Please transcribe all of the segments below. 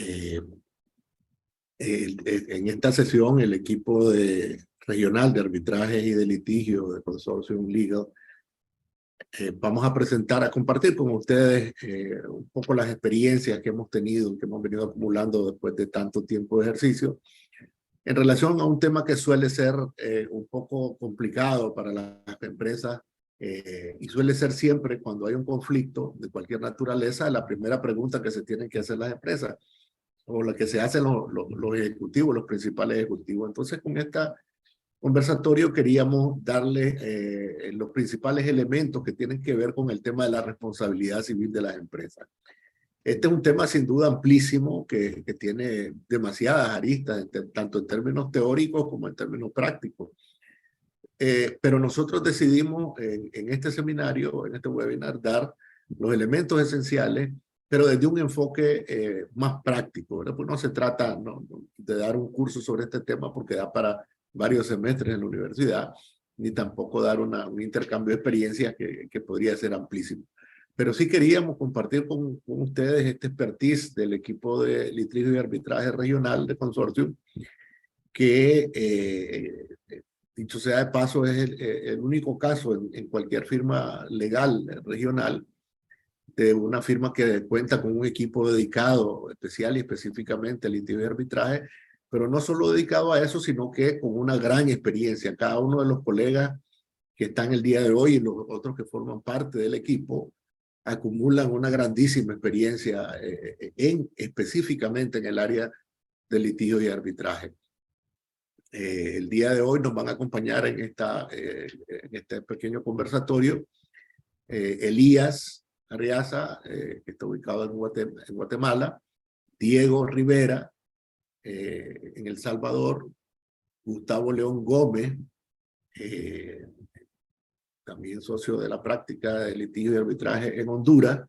Eh, en esta sesión, el equipo regional de arbitrajes y de litigio de Consortium Legal, vamos a presentar, a compartir con ustedes un poco las experiencias que hemos tenido, que hemos venido acumulando después de tanto tiempo de ejercicio, en relación a un tema que suele ser un poco complicado para las empresas y suele ser siempre cuando hay un conflicto de cualquier naturaleza, la primera pregunta que se tienen que hacer las empresas o la que se hacen los ejecutivos, los principales ejecutivos. Entonces, con este conversatorio queríamos darle los principales elementos que tienen que ver con el tema de la responsabilidad civil de las empresas. Este es un tema sin duda amplísimo que tiene demasiadas aristas, tanto en términos teóricos como en términos prácticos. Pero nosotros decidimos en este seminario, en este webinar, dar los elementos esenciales, pero desde un enfoque más práctico, ¿verdad? Pues no se trata de dar un curso sobre este tema porque da para varios semestres en la universidad, ni tampoco dar un intercambio de experiencias que podría ser amplísimo. Pero sí queríamos compartir con ustedes este expertise del equipo de litigio y arbitraje regional de Consortium, que dicho sea de paso es el único caso en cualquier firma legal regional de una firma que cuenta con un equipo dedicado especial y específicamente al litigio y arbitraje, pero no solo dedicado a eso, sino que con una gran experiencia. Cada uno de los colegas que están el día de hoy y los otros que forman parte del equipo acumulan una grandísima experiencia específicamente en el área de litigio y arbitraje. El día de hoy nos van a acompañar en este pequeño conversatorio Elías Arriaza, que está ubicado en Guatemala, Diego Rivera, en El Salvador, Gustavo León Gómez, también socio de la práctica de litigio y arbitraje en Honduras,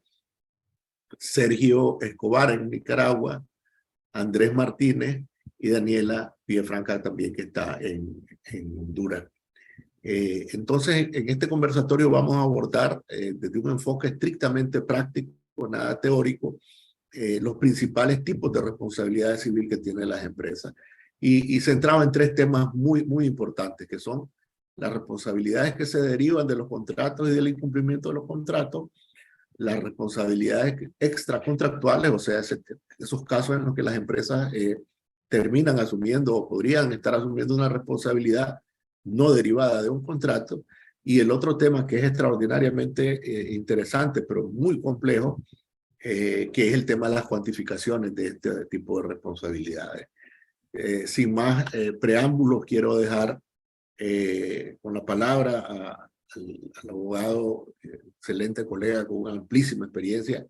Sergio Escobar en Nicaragua, Andrés Martínez y Daniela Villafranca también, que está en Honduras. Entonces, en este conversatorio vamos a abordar desde un enfoque estrictamente práctico, nada teórico, los principales tipos de responsabilidad civil que tienen las empresas. Y centrado en tres temas muy importantes, que son las responsabilidades que se derivan de los contratos y del incumplimiento de los contratos, las responsabilidades extracontractuales, o sea, esos casos en los que las empresas terminan asumiendo o podrían estar asumiendo una responsabilidad no derivada de un contrato, y el otro tema que es extraordinariamente interesante, pero muy complejo, que es el tema de las cuantificaciones de este tipo de responsabilidades. Sin más preámbulos, quiero dejar con la palabra al abogado, excelente colega con una amplísima experiencia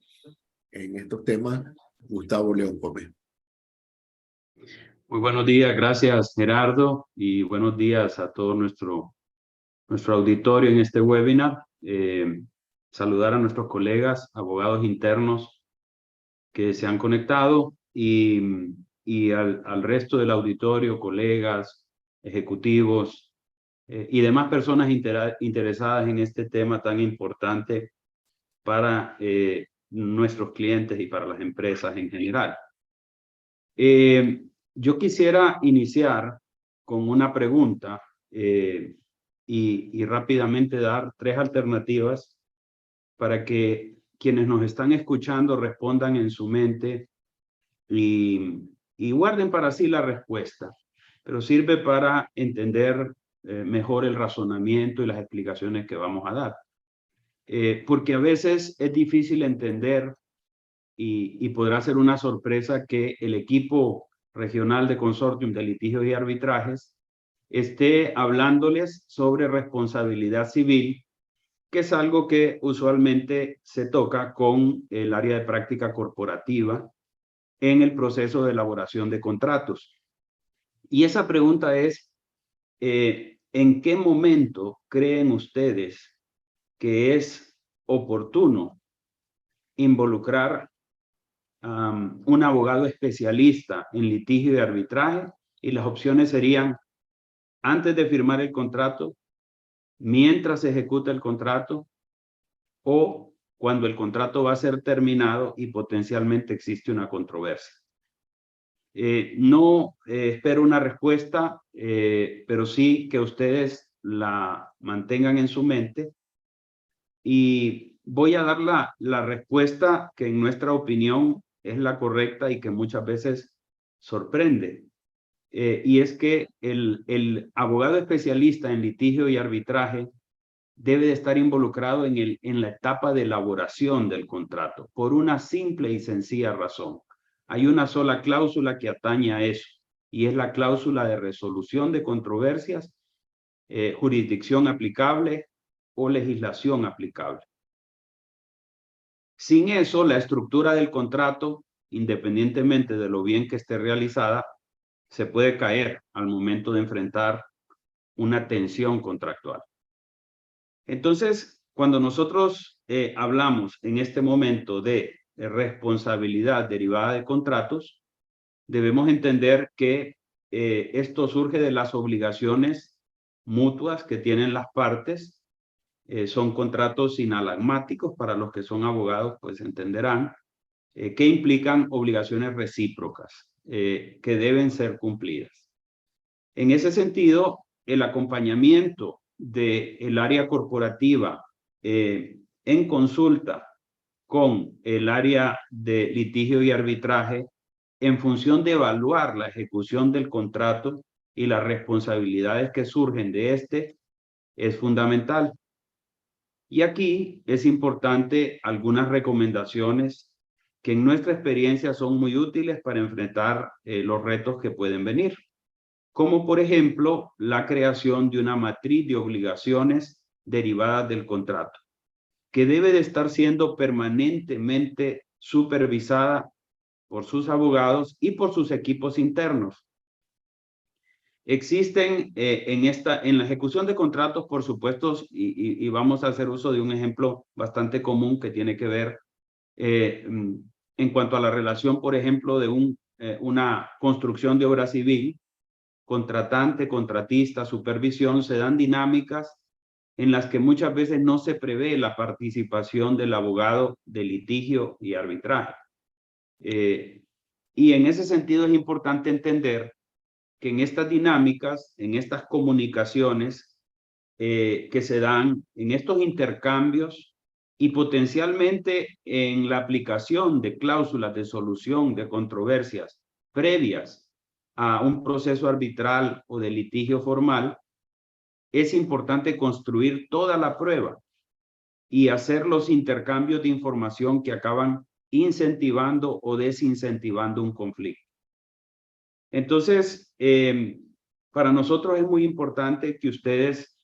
en estos temas, Gustavo León Gómez. Muy buenos días, gracias Gerardo, y buenos días a todo nuestro auditorio en este webinar. Saludar a nuestros colegas, abogados internos que se han conectado y al resto del auditorio, colegas, ejecutivos y demás personas interesadas en este tema tan importante para nuestros clientes y para las empresas en general. Yo quisiera iniciar con una pregunta y rápidamente dar tres alternativas para que quienes nos están escuchando respondan en su mente y guarden para sí la respuesta, pero sirve para entender mejor el razonamiento y las explicaciones que vamos a dar. Porque a veces es difícil entender y podrá ser una sorpresa que el equipo regional de Consortium de Litigios y Arbitrajes esté hablándoles sobre responsabilidad civil, que es algo que usualmente se toca con el área de práctica corporativa en el proceso de elaboración de contratos. Y esa pregunta es, ¿en qué momento creen ustedes que es oportuno involucrar un abogado especialista en litigio y arbitraje? Y las opciones serían antes de firmar el contrato, mientras se ejecuta el contrato o cuando el contrato va a ser terminado y potencialmente existe una controversia. No espero una respuesta, pero sí que ustedes la mantengan en su mente. Y voy a dar la respuesta que en nuestra opinión es la correcta y que muchas veces sorprende. Y es que el abogado especialista en litigio y arbitraje debe de estar involucrado en la etapa de elaboración del contrato, por una simple y sencilla razón. Hay una sola cláusula que atañe a eso, y es la cláusula de resolución de controversias, jurisdicción aplicable o legislación aplicable. Sin eso, la estructura del contrato, independientemente de lo bien que esté realizada, se puede caer al momento de enfrentar una tensión contractual. Entonces, cuando nosotros hablamos en este momento de responsabilidad derivada de contratos, debemos entender que esto surge de las obligaciones mutuas que tienen las partes. Son contratos inalagmáticos, para los que son abogados pues entenderán, que implican obligaciones recíprocas que deben ser cumplidas. En ese sentido, el acompañamiento del área corporativa en consulta con el área de litigio y arbitraje en función de evaluar la ejecución del contrato y las responsabilidades que surgen de este es fundamental. Y aquí es importante algunas recomendaciones que en nuestra experiencia son muy útiles para enfrentar los retos que pueden venir, como por ejemplo la creación de una matriz de obligaciones derivadas del contrato, que debe de estar siendo permanentemente supervisada por sus abogados y por sus equipos internos. Existen en la ejecución de contratos, por supuesto, y vamos a hacer uso de un ejemplo bastante común que tiene que ver en cuanto a la relación, por ejemplo, de una construcción de obra civil, contratante, contratista, supervisión. Se dan dinámicas en las que muchas veces no se prevé la participación del abogado de litigio y arbitraje. Y en ese sentido es importante entender que en estas dinámicas, en estas comunicaciones que se dan, en estos intercambios y potencialmente en la aplicación de cláusulas de solución de controversias previas a un proceso arbitral o de litigio formal, es importante construir toda la prueba y hacer los intercambios de información que acaban incentivando o desincentivando un conflicto. Entonces, para nosotros es muy importante que ustedes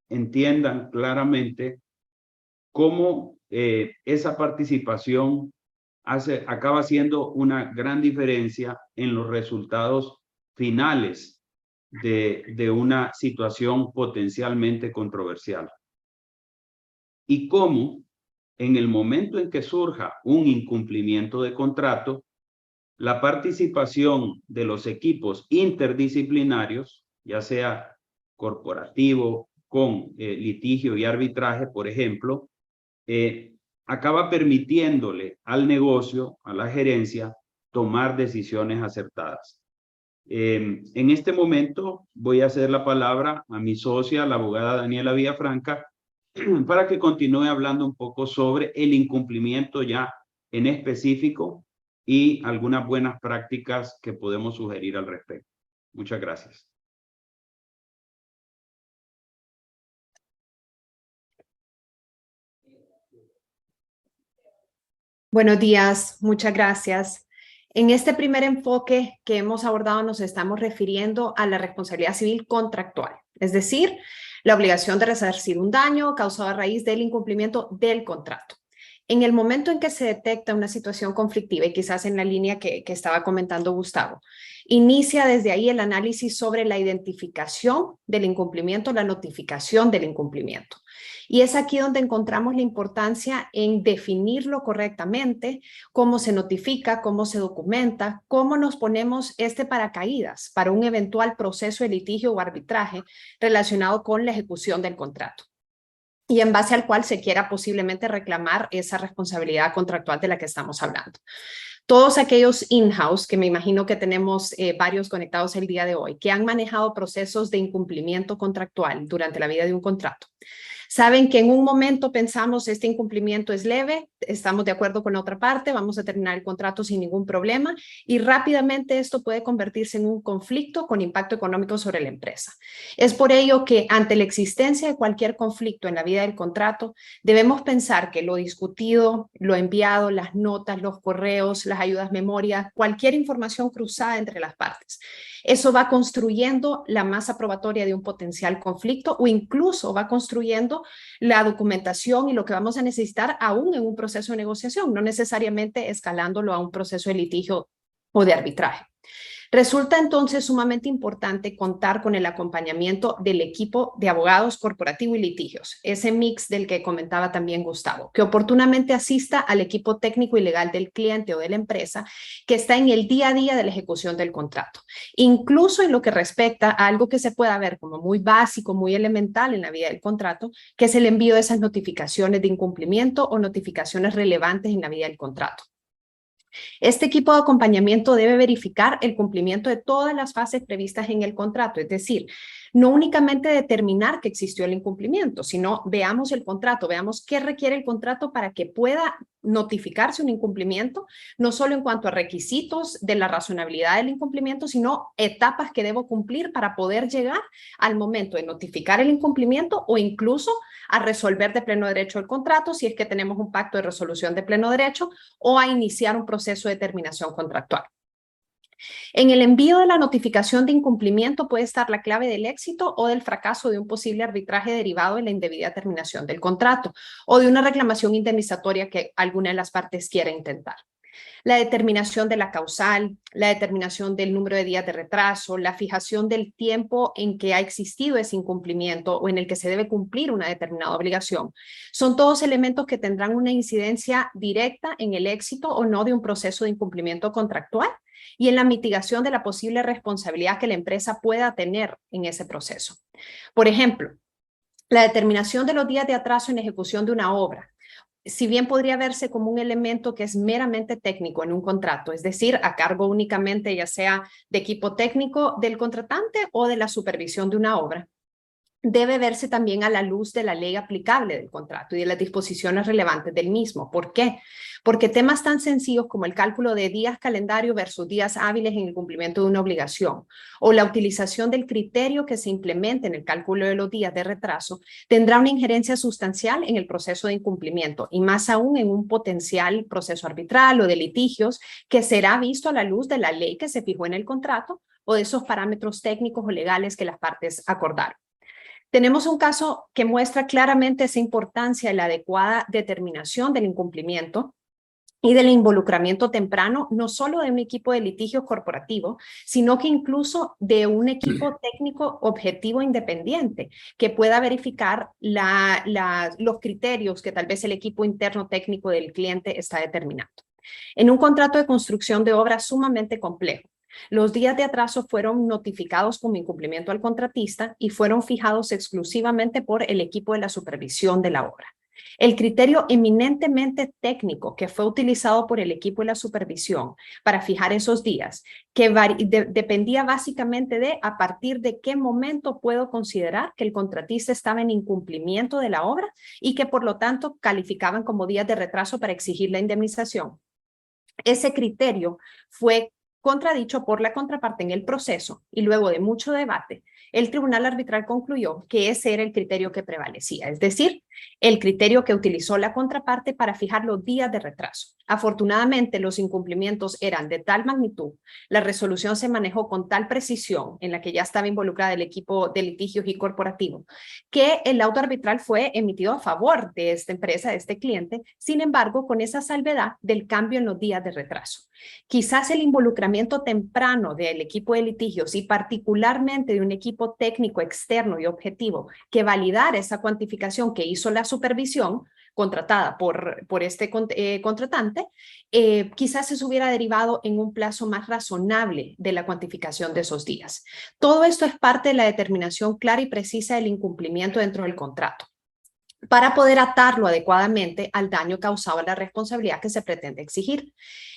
entiendan claramente cómo esa participación acaba siendo una gran diferencia en los resultados finales de una situación potencialmente controversial. Y cómo en el momento en que surja un incumplimiento de contrato, la participación de los equipos interdisciplinarios, ya sea corporativo, con litigio y arbitraje, por ejemplo, acaba permitiéndole al negocio, a la gerencia, tomar decisiones acertadas. En este momento voy a ceder la palabra a mi socia, la abogada Daniela Villafranca, para que continúe hablando un poco sobre el incumplimiento ya en específico y algunas buenas prácticas que podemos sugerir al respecto. Muchas gracias. Buenos días, muchas gracias. En este primer enfoque que hemos abordado nos estamos refiriendo a la responsabilidad civil contractual, es decir, la obligación de resarcir un daño causado a raíz del incumplimiento del contrato. En el momento en que se detecta una situación conflictiva, y quizás en la línea que estaba comentando Gustavo, inicia desde ahí el análisis sobre la identificación del incumplimiento, la notificación del incumplimiento. Y es aquí donde encontramos la importancia en definirlo correctamente, cómo se notifica, cómo se documenta, cómo nos ponemos este paracaídas para un eventual proceso de litigio o arbitraje relacionado con la ejecución del contrato, y en base al cual se quiera posiblemente reclamar esa responsabilidad contractual de la que estamos hablando. Todos aquellos in-house, que me imagino que tenemos varios conectados el día de hoy, que han manejado procesos de incumplimiento contractual durante la vida de un contrato, saben que en un momento pensamos este incumplimiento es leve, estamos de acuerdo con la otra parte, vamos a terminar el contrato sin ningún problema y rápidamente esto puede convertirse en un conflicto con impacto económico sobre la empresa. Es por ello que ante la existencia de cualquier conflicto en la vida del contrato, debemos pensar que lo discutido, lo enviado, las notas, los correos, las ayudas memoria, cualquier información cruzada entre las partes, eso va construyendo la masa probatoria de un potencial conflicto o incluso va construyendo la documentación y lo que vamos a necesitar aún en un proceso de negociación, no necesariamente escalándolo a un proceso de litigio o de arbitraje. Resulta entonces sumamente importante contar con el acompañamiento del equipo de abogados corporativo y litigios, ese mix del que comentaba también Gustavo, que oportunamente asista al equipo técnico y legal del cliente o de la empresa que está en el día a día de la ejecución del contrato, incluso en lo que respecta a algo que se pueda ver como muy básico, muy elemental en la vida del contrato, que es el envío de esas notificaciones de incumplimiento o notificaciones relevantes en la vida del contrato. Este equipo de acompañamiento debe verificar el cumplimiento de todas las fases previstas en el contrato, es decir, no únicamente determinar que existió el incumplimiento, sino veamos el contrato, veamos qué requiere el contrato para que pueda notificarse un incumplimiento, no solo en cuanto a requisitos de la razonabilidad del incumplimiento, sino etapas que debo cumplir para poder llegar al momento de notificar el incumplimiento o incluso a resolver de pleno derecho el contrato si es que tenemos un pacto de resolución de pleno derecho o a iniciar un proceso de terminación contractual. En el envío de la notificación de incumplimiento puede estar la clave del éxito o del fracaso de un posible arbitraje derivado de la indebida terminación del contrato o de una reclamación indemnizatoria que alguna de las partes quiera intentar. La determinación de la causal, la determinación del número de días de retraso, la fijación del tiempo en que ha existido ese incumplimiento o en el que se debe cumplir una determinada obligación, son todos elementos que tendrán una incidencia directa en el éxito o no de un proceso de incumplimiento contractual y en la mitigación de la posible responsabilidad que la empresa pueda tener en ese proceso. Por ejemplo, la determinación de los días de atraso en ejecución de una obra, si bien podría verse como un elemento que es meramente técnico en un contrato, es decir, a cargo únicamente ya sea de equipo técnico del contratante o de la supervisión de una obra, debe verse también a la luz de la ley aplicable del contrato y de las disposiciones relevantes del mismo. ¿Por qué? Porque temas tan sencillos como el cálculo de días calendario versus días hábiles en el cumplimiento de una obligación o la utilización del criterio que se implemente en el cálculo de los días de retraso tendrá una injerencia sustancial en el proceso de incumplimiento y más aún en un potencial proceso arbitral o de litigios que será visto a la luz de la ley que se fijó en el contrato o de esos parámetros técnicos o legales que las partes acordaron. Tenemos un caso que muestra claramente esa importancia de la adecuada determinación del incumplimiento y del involucramiento temprano, no solo de un equipo de litigio corporativo, sino que incluso de un equipo técnico objetivo independiente que pueda verificar los criterios que tal vez el equipo interno técnico del cliente está determinando. En un contrato de construcción de obra sumamente complejo, los días de atraso fueron notificados como incumplimiento al contratista y fueron fijados exclusivamente por el equipo de la supervisión de la obra. El criterio eminentemente técnico que fue utilizado por el equipo de la supervisión para fijar esos días, que dependía básicamente de a partir de qué momento puedo considerar que el contratista estaba en incumplimiento de la obra y que por lo tanto calificaban como días de retraso para exigir la indemnización. Ese criterio fue contradicho por la contraparte en el proceso y luego de mucho debate, el tribunal arbitral concluyó que ese era el criterio que prevalecía, es decir, el criterio que utilizó la contraparte para fijar los días de retraso. Afortunadamente, los incumplimientos eran de tal magnitud, la resolución se manejó con tal precisión en la que ya estaba involucrada el equipo de litigios y corporativo, que el auto arbitral fue emitido a favor de esta empresa, de este cliente, sin embargo, con esa salvedad del cambio en los días de retraso. Quizás el involucramiento temprano del equipo de litigios y particularmente de un equipo técnico externo y objetivo que validara esa cuantificación que hizo la supervisión contratada por este contratante, quizás se hubiera derivado en un plazo más razonable de la cuantificación de esos días. Todo esto es parte de la determinación clara y precisa del incumplimiento dentro del contrato. para poder atarlo adecuadamente al daño causado a la responsabilidad que se pretende exigir.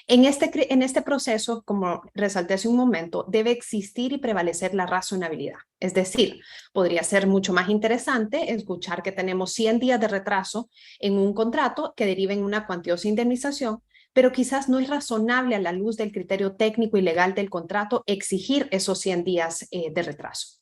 En este proceso, como resalté hace un momento, debe existir y prevalecer la razonabilidad. Es decir, podría ser mucho más interesante escuchar que tenemos 100 días de retraso en un contrato que deriva en una cuantiosa indemnización, pero quizás no es razonable a la luz del criterio técnico y legal del contrato exigir esos 100 días de retraso.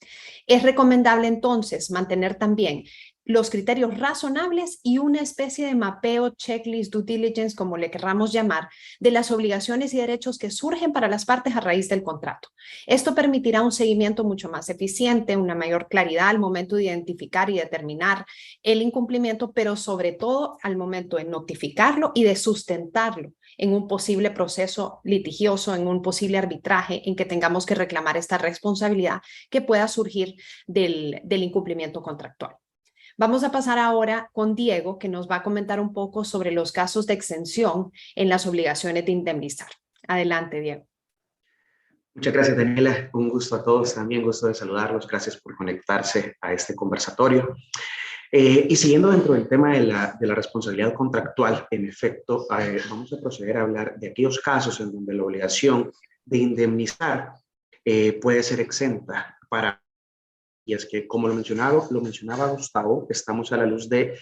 Es recomendable entonces mantener también los criterios razonables y una especie de mapeo, checklist, due diligence, como le querramos llamar, de las obligaciones y derechos que surgen para las partes a raíz del contrato. Esto permitirá un seguimiento mucho más eficiente, una mayor claridad al momento de identificar y determinar el incumplimiento, pero sobre todo al momento de notificarlo y de sustentarlo en un posible proceso litigioso, en un posible arbitraje en que tengamos que reclamar esta responsabilidad que pueda surgir del incumplimiento contractual. Vamos a pasar ahora con Diego, que nos va a comentar un poco sobre los casos de exención en las obligaciones de indemnizar. Adelante, Diego. Muchas gracias, Daniela. Un gusto a todos, también gusto de saludarlos. Gracias por conectarse a este conversatorio. Y siguiendo dentro del tema de la responsabilidad contractual, en efecto, vamos a proceder a hablar de aquellos casos en donde la obligación de indemnizar puede ser exenta para... Y es que, como lo mencionaba Gustavo, estamos a la luz de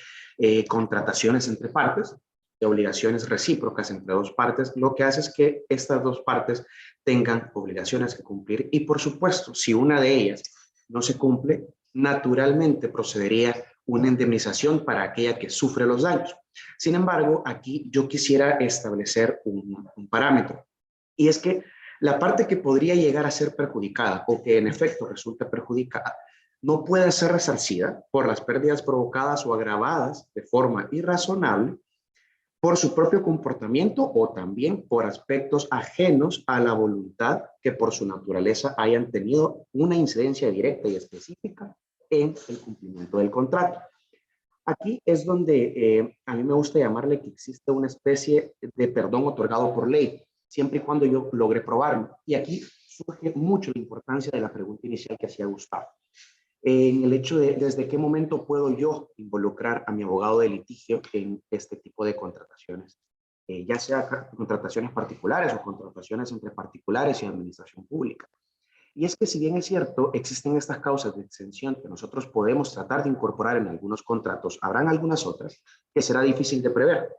contrataciones entre partes, de obligaciones recíprocas entre dos partes, lo que hace es que estas dos partes tengan obligaciones que cumplir y, por supuesto, si una de ellas no se cumple, naturalmente procedería una indemnización para aquella que sufre los daños. Sin embargo, aquí yo quisiera establecer un parámetro, y es que la parte que podría llegar a ser perjudicada o que en efecto resulta perjudicada no puede ser resarcida por las pérdidas provocadas o agravadas de forma irrazonable por su propio comportamiento o también por aspectos ajenos a la voluntad que por su naturaleza hayan tenido una incidencia directa y específica en el cumplimiento del contrato. Aquí es donde a mí me gusta llamarle que existe una especie de perdón otorgado por ley, siempre y cuando yo logre probarlo. Y aquí surge mucho la importancia de la pregunta inicial que hacía Gustavo. En el hecho de desde qué momento puedo yo involucrar a mi abogado de litigio en este tipo de contrataciones, ya sea contrataciones particulares o contrataciones entre particulares y administración pública. Y es que si bien es cierto, existen estas causas de exención que nosotros podemos tratar de incorporar en algunos contratos, habrán algunas otras que será difícil de prever,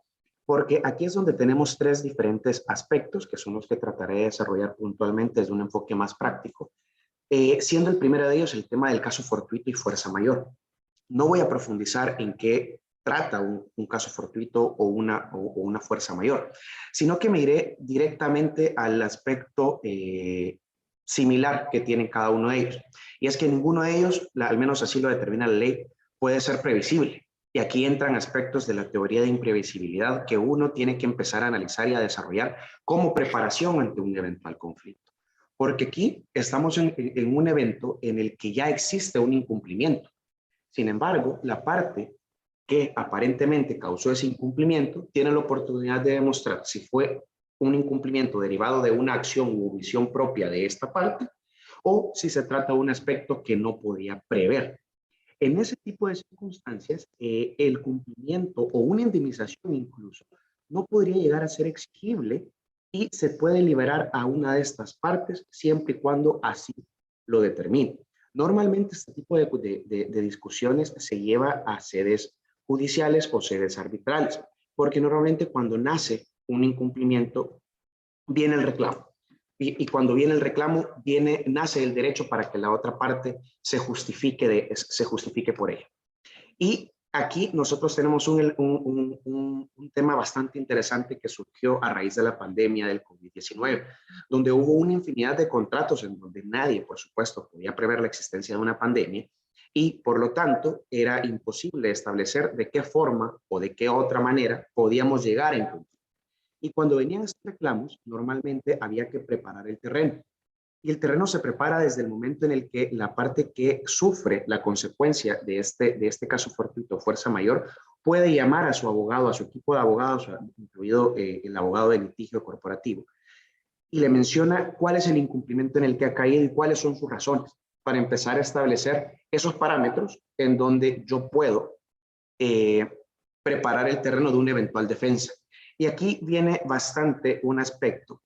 porque aquí es donde tenemos tres diferentes aspectos que son los que trataré de desarrollar puntualmente desde un enfoque más práctico. Siendo el primero de ellos el tema del caso fortuito y fuerza mayor. No voy a profundizar en qué trata un caso fortuito o una fuerza mayor, sino que me iré directamente al aspecto similar que tienen cada uno de ellos. Y es que ninguno de ellos, al menos así lo determina la ley, puede ser previsible. Y aquí entran aspectos de la teoría de imprevisibilidad que uno tiene que empezar a analizar y a desarrollar como preparación ante un eventual conflicto. Porque aquí estamos en un evento en el que ya existe un incumplimiento. Sin embargo, la parte que aparentemente causó ese incumplimiento tiene la oportunidad de demostrar si fue un incumplimiento derivado de una acción u omisión propia de esta parte o si se trata de un aspecto que no podía prever. En ese tipo de circunstancias, el cumplimiento o una indemnización incluso no podría llegar a ser exigible y se puede liberar a una de estas partes siempre y cuando así lo determine. Normalmente este tipo de discusiones se lleva a sedes judiciales o sedes arbitrales, porque normalmente cuando nace un incumplimiento viene el reclamo. Y cuando viene el reclamo, nace el derecho para que la otra parte se justifique por ello. Y aquí nosotros tenemos un tema bastante interesante que surgió a raíz de la pandemia del COVID-19, donde hubo una infinidad de contratos en donde nadie, por supuesto, podía prever la existencia de una pandemia y, por lo tanto, era imposible establecer de qué forma o de qué otra manera podíamos llegar a incumplir. Y cuando venían estos reclamos, normalmente había que preparar el terreno. Y el terreno se prepara desde el momento en el que la parte que sufre la consecuencia de este caso fortuito, fuerza mayor, puede llamar a su abogado, a su equipo de abogados, incluido el abogado de litigio corporativo, y le menciona cuál es el incumplimiento en el que ha caído y cuáles son sus razones, para empezar a establecer esos parámetros en donde yo puedo preparar el terreno de una eventual defensa. Y aquí viene bastante un aspecto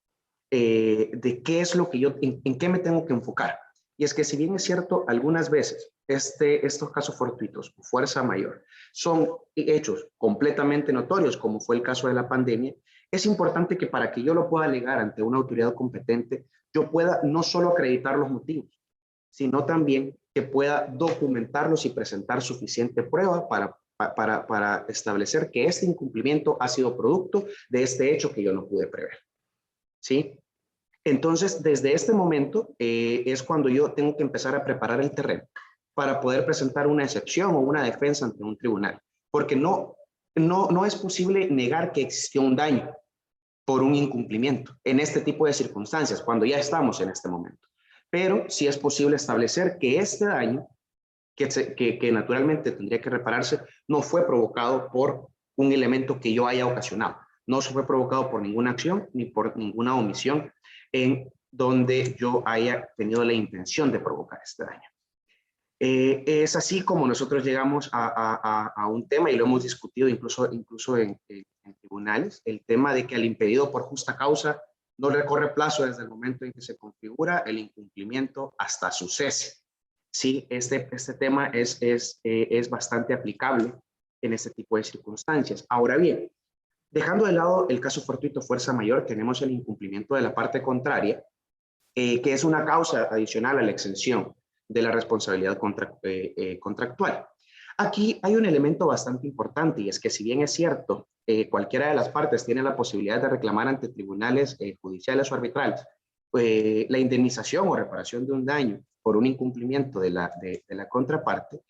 de qué es lo que yo, en qué me tengo que enfocar. Y es que si bien es cierto, algunas veces estos casos fortuitos, fuerza mayor, son hechos completamente notorios, como fue el caso de la pandemia, es importante que para que yo lo pueda alegar ante una autoridad competente, yo pueda no solo acreditar los motivos, sino también que pueda documentarlos y presentar suficiente prueba para establecer que este incumplimiento ha sido producto de este hecho que yo no pude prever. ¿Sí? Entonces, desde este momento es cuando yo tengo que empezar a preparar el terreno para poder presentar una excepción o una defensa ante un tribunal, porque no es posible negar que existió un daño por un incumplimiento en este tipo de circunstancias, cuando ya estamos en este momento. Pero sí es posible establecer que este daño, que naturalmente tendría que repararse, no fue provocado por un elemento que yo haya ocasionado. No se fue provocado por ninguna acción ni por ninguna omisión en donde yo haya tenido la intención de provocar este daño. Es así como nosotros llegamos a un tema, y lo hemos discutido incluso en tribunales, el tema de que al impedido por justa causa no recorre plazo desde el momento en que se configura el incumplimiento hasta su cese. Sí, este tema es bastante aplicable en este tipo de circunstancias. Ahora bien, dejando de lado el caso fortuito fuerza mayor, tenemos el incumplimiento de la parte contraria, que es una causa adicional a la exención de la responsabilidad contractual. Aquí hay un elemento bastante importante, y es que si bien es cierto, cualquiera de las partes tiene la posibilidad de reclamar ante tribunales judiciales o arbitrales la indemnización o reparación de un daño por un incumplimiento de la contraparte,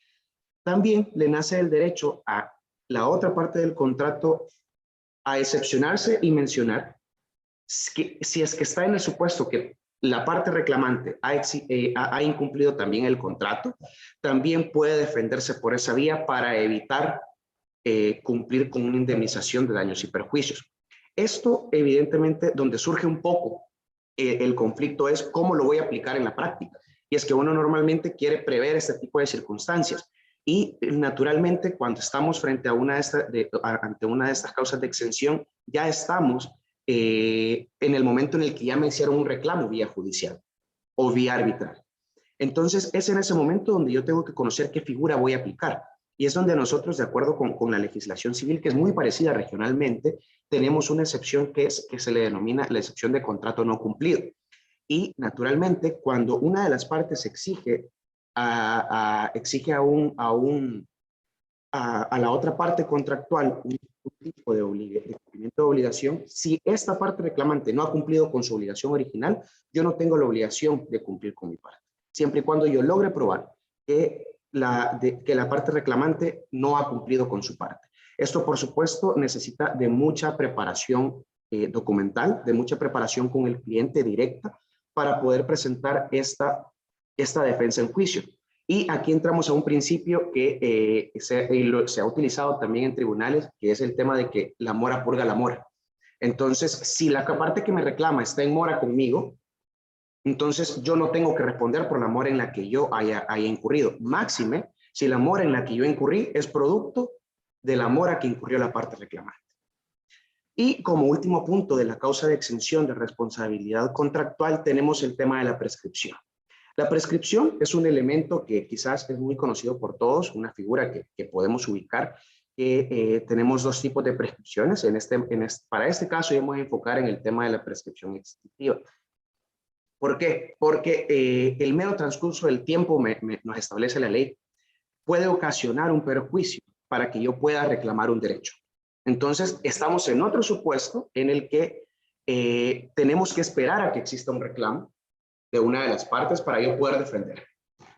también le nace el derecho a la otra parte del contrato a excepcionarse y mencionar que si es que está en el supuesto que la parte reclamante ha incumplido también el contrato, también puede defenderse por esa vía para evitar cumplir con una indemnización de daños y perjuicios. Esto, evidentemente, donde surge un poco el conflicto es cómo lo voy a aplicar en la práctica. Y es que uno normalmente quiere prever este tipo de circunstancias. Y naturalmente, cuando estamos frente a ante una de estas causas de exención, ya estamos en el momento en el que ya me hicieron un reclamo vía judicial o vía arbitral. Entonces, es en ese momento donde yo tengo que conocer qué figura voy a aplicar. Y es donde nosotros, de acuerdo con la legislación civil, que es muy parecida regionalmente, tenemos una excepción que se le denomina la excepción de contrato no cumplido. Y naturalmente, cuando una de las partes exige a la otra parte contractual un tipo de cumplimiento de obligación, si esta parte reclamante no ha cumplido con su obligación original, yo no tengo la obligación de cumplir con mi parte, siempre y cuando yo logre probar que la parte reclamante no ha cumplido con su parte. Esto, por supuesto, necesita de mucha preparación documental, de mucha preparación con el cliente directa para poder presentar esta defensa en juicio. Y aquí entramos a un principio que se ha utilizado también en tribunales, que es el tema de que la mora purga la mora. Entonces, si la parte que me reclama está en mora conmigo, entonces yo no tengo que responder por la mora en la que yo haya incurrido. Máxime, si la mora en la que yo incurrí es producto de la mora que incurrió la parte reclamante. Y como último punto de la causa de exención de responsabilidad contractual, tenemos el tema de la prescripción. La prescripción es un elemento que quizás es muy conocido por todos, una figura que podemos ubicar, que tenemos dos tipos de prescripciones. Para este caso yo me voy a enfocar en el tema de la prescripción extintiva. ¿Por qué? Porque el mero transcurso del tiempo, nos establece la ley, puede ocasionar un perjuicio para que yo pueda reclamar un derecho. Entonces, estamos en otro supuesto en el que tenemos que esperar a que exista un reclamo de una de las partes para yo poder defender.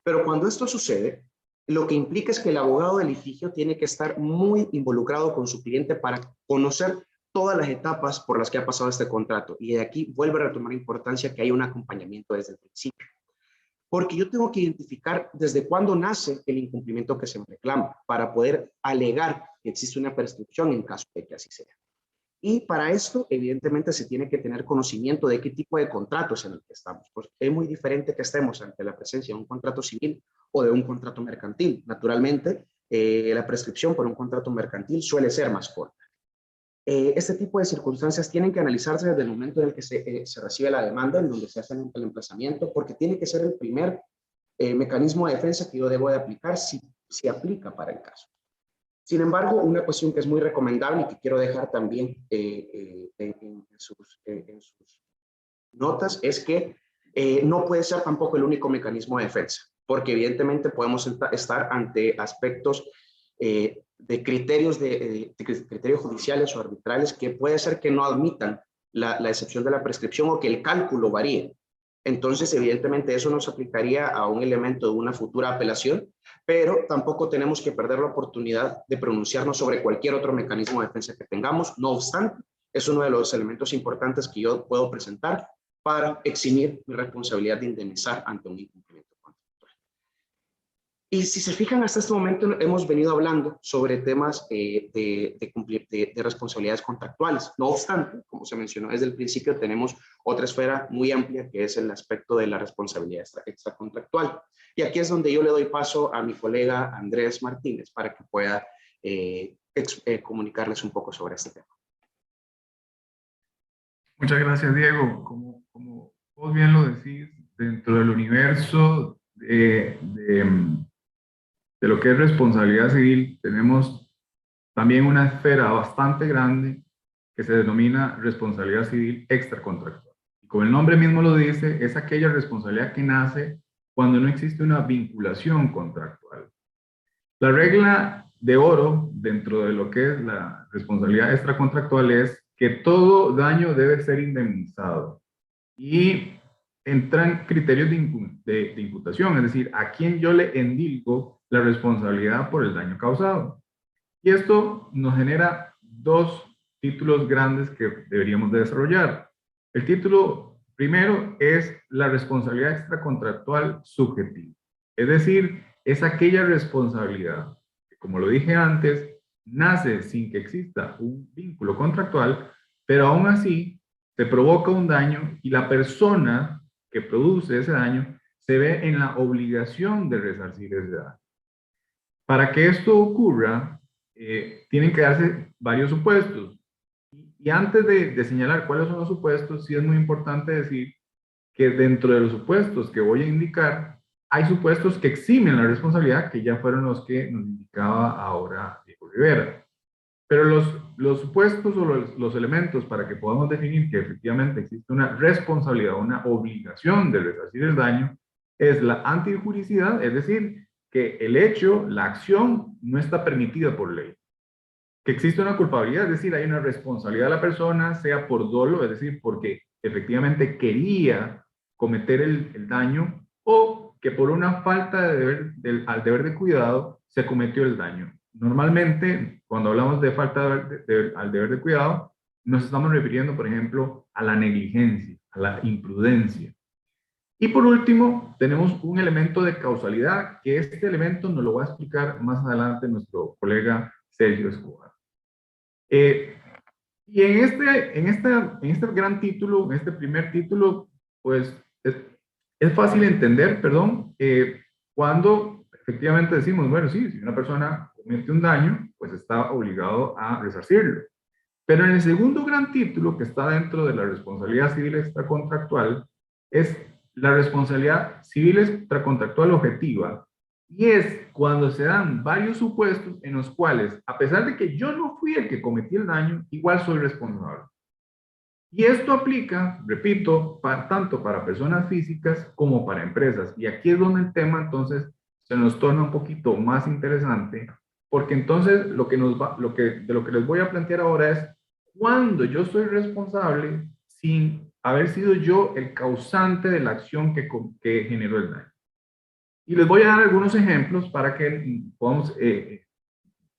Pero cuando esto sucede, lo que implica es que el abogado de litigio tiene que estar muy involucrado con su cliente para conocer todas las etapas por las que ha pasado este contrato. Y de aquí vuelve a retomar importancia que haya un acompañamiento desde el principio. Porque yo tengo que identificar desde cuándo nace el incumplimiento que se me reclama para poder alegar que existe una prescripción en caso de que así sea. Y para esto, evidentemente, se tiene que tener conocimiento de qué tipo de contrato es en el que estamos. Pues es muy diferente que estemos ante la presencia de un contrato civil o de un contrato mercantil. Naturalmente, la prescripción por un contrato mercantil suele ser más corta. Este tipo de circunstancias tienen que analizarse desde el momento en el que se recibe la demanda, en donde se hace el emplazamiento, porque tiene que ser el primer mecanismo de defensa que yo debo de aplicar si aplica para el caso. Sin embargo, una cuestión que es muy recomendable y que quiero dejar también en sus notas es que no puede ser tampoco el único mecanismo de defensa, porque evidentemente podemos estar ante aspectos de criterios criterios judiciales o arbitrales que puede ser que no admitan la excepción de la prescripción o que el cálculo varíe. Entonces, evidentemente, eso nos aplicaría a un elemento de una futura apelación, pero tampoco tenemos que perder la oportunidad de pronunciarnos sobre cualquier otro mecanismo de defensa que tengamos. No obstante, es uno de los elementos importantes que yo puedo presentar para eximir mi responsabilidad de indemnizar ante un incumplimiento contractual. Y si se fijan, hasta este momento hemos venido hablando sobre temas de responsabilidades contractuales. No obstante, como se mencionó desde el principio, tenemos otra esfera muy amplia que es el aspecto de la responsabilidad extracontractual. Y aquí es donde yo le doy paso a mi colega Andrés Martínez para que pueda comunicarles un poco sobre este tema. Muchas gracias, Diego. Como vos bien lo decís, dentro del universo de lo que es responsabilidad civil, tenemos también una esfera bastante grande que se denomina responsabilidad civil extracontractual. Y como el nombre mismo lo dice, es aquella responsabilidad que nace cuando no existe una vinculación contractual. La regla de oro dentro de lo que es la responsabilidad extracontractual es que todo daño debe ser indemnizado. Y entran criterios de imputación, es decir, a quién yo le endilgo la responsabilidad por el daño causado. Y esto nos genera dos títulos grandes que deberíamos de desarrollar. El título primero es la responsabilidad extracontractual subjetiva. Es decir, es aquella responsabilidad que, como lo dije antes, nace sin que exista un vínculo contractual, pero aún así se provoca un daño y la persona que produce ese daño se ve en la obligación de resarcir ese daño. Para que esto ocurra, tienen que darse varios supuestos. Y antes de señalar cuáles son los supuestos, sí es muy importante decir que dentro de los supuestos que voy a indicar, hay supuestos que eximen la responsabilidad, que ya fueron los que nos indicaba ahora Diego Rivera. Pero los supuestos o los elementos para que podamos definir que efectivamente existe una responsabilidad, una obligación de resarcir el daño, es la antijuricidad, es decir, que el hecho, la acción, no está permitida por ley. Que existe una culpabilidad, es decir, hay una responsabilidad de la persona, sea por dolo, es decir, porque efectivamente quería cometer el daño, o que por una falta al deber de cuidado se cometió el daño. Normalmente, cuando hablamos de falta al deber de cuidado, nos estamos refiriendo, por ejemplo, a la negligencia, a la imprudencia. Y por último, tenemos un elemento de causalidad, que este elemento nos lo va a explicar más adelante nuestro colega Sergio Escobar. Y en este gran título, en este primer título, pues es fácil entender, cuando efectivamente decimos, bueno, sí, si una persona comete un daño, pues está obligado a resarcirlo. Pero en el segundo gran título, que está dentro de la responsabilidad civil extracontractual, es la responsabilidad civil extracontractual objetiva. Y es cuando se dan varios supuestos en los cuales, a pesar de que yo no fui el que cometí el daño, igual soy responsable. Y esto aplica, repito, tanto para personas físicas como para empresas. Y aquí es donde el tema entonces se nos torna un poquito más interesante, porque entonces de lo que les voy a plantear ahora es cuando yo soy responsable sin haber sido yo el causante de la acción que generó el daño. Y les voy a dar algunos ejemplos para que podamos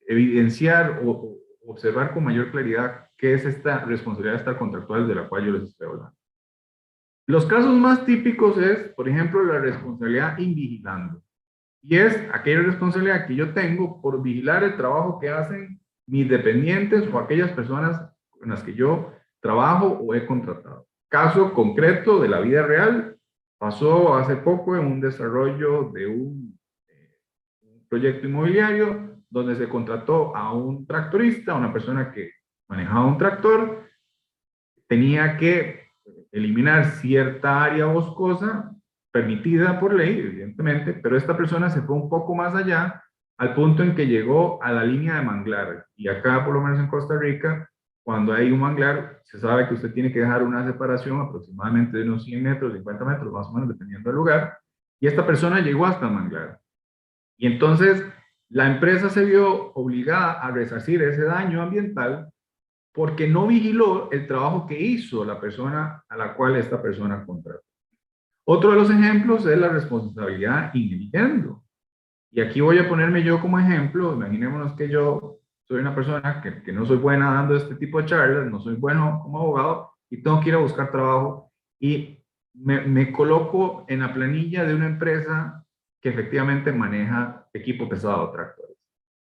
evidenciar o observar con mayor claridad qué es esta responsabilidad extracontractual de la cual yo les estoy hablando. Los casos más típicos es, por ejemplo, la responsabilidad invigilando. Y es aquella responsabilidad que yo tengo por vigilar el trabajo que hacen mis dependientes o aquellas personas con las que yo trabajo o he contratado. Caso concreto de la vida real, pasó hace poco en un desarrollo de un proyecto inmobiliario donde se contrató a un tractorista, una persona que manejaba un tractor, tenía que eliminar cierta área boscosa permitida por ley, evidentemente, pero esta persona se fue un poco más allá al punto en que llegó a la línea de manglar. Y acá, por lo menos en Costa Rica, cuando hay un manglar, se sabe que usted tiene que dejar una separación aproximadamente de unos 100 metros, 50 metros, más o menos, dependiendo del lugar. Y esta persona llegó hasta el manglar. Y entonces, la empresa se vio obligada a resarcir ese daño ambiental porque no vigiló el trabajo que hizo la persona a la cual esta persona contrató. Otro de los ejemplos es la responsabilidad in vivendo. Y aquí voy a ponerme yo como ejemplo. Imaginémonos que yo soy una persona que no soy buena dando este tipo de charlas, no soy bueno como abogado y tengo que ir a buscar trabajo y me coloco en la planilla de una empresa que efectivamente maneja equipo pesado, tractores.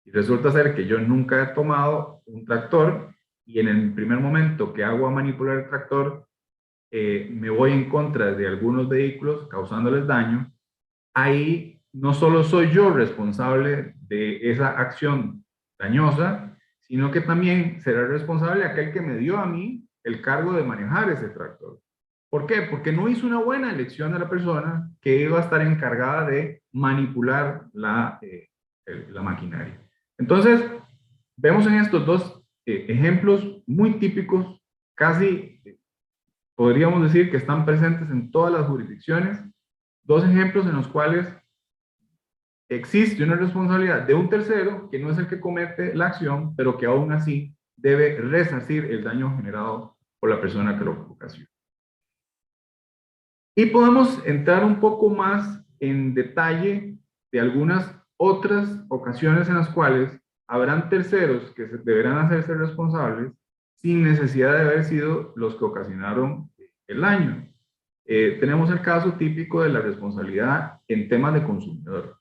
Y resulta ser que yo nunca he tomado un tractor y en el primer momento que hago a manipular el tractor, me voy en contra de algunos vehículos causándoles daño. Ahí no solo soy yo responsable de esa acción dañosa, sino que también será responsable aquel que me dio a mí el cargo de manejar ese tractor. ¿Por qué? Porque no hizo una buena elección de la persona que iba a estar encargada de manipular la maquinaria. Entonces, vemos en estos dos ejemplos muy típicos, casi podríamos decir que están presentes en todas las jurisdicciones, dos ejemplos en los cuales existe una responsabilidad de un tercero que no es el que comete la acción, pero que aún así debe resarcir el daño generado por la persona que lo ocasionó. Y podemos entrar un poco más en detalle de algunas otras ocasiones en las cuales habrán terceros que deberán hacerse responsables sin necesidad de haber sido los que ocasionaron el daño. Tenemos el caso típico de la responsabilidad en temas de consumidor.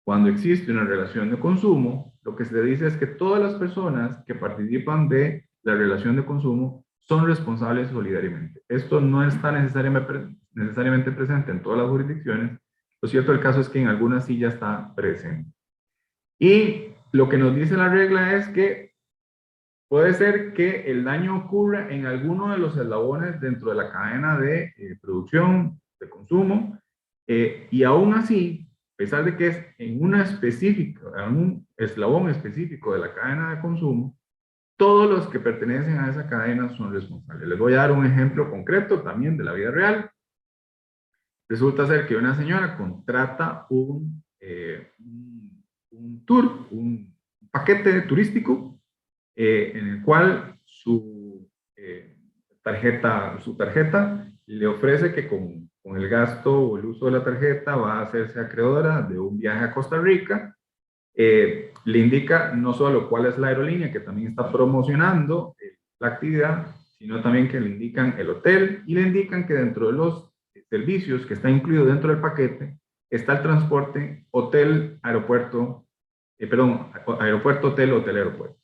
Cuando existe una relación de consumo, lo que se dice es que todas las personas que participan de la relación de consumo son responsables solidariamente. Esto no está necesariamente presente en todas las jurisdicciones. Lo cierto del caso es que en algunas sí ya está presente. Y lo que nos dice la regla es que puede ser que el daño ocurra en alguno de los eslabones dentro de la cadena de producción, de consumo, y aún así, a pesar de que es en un eslabón específico de la cadena de consumo, todos los que pertenecen a esa cadena son responsables. Les voy a dar un ejemplo concreto también de la vida real. Resulta ser que una señora contrata un tour, un paquete turístico, en el cual su tarjeta le ofrece que con el gasto o el uso de la tarjeta va a hacerse acreedora de un viaje a Costa Rica. Le indica no solo cuál es la aerolínea que también está promocionando la actividad, sino también que le indican el hotel y le indican que dentro de los servicios que está incluido dentro del paquete está el transporte hotel-aeropuerto, aeropuerto-hotel, hotel-aeropuerto.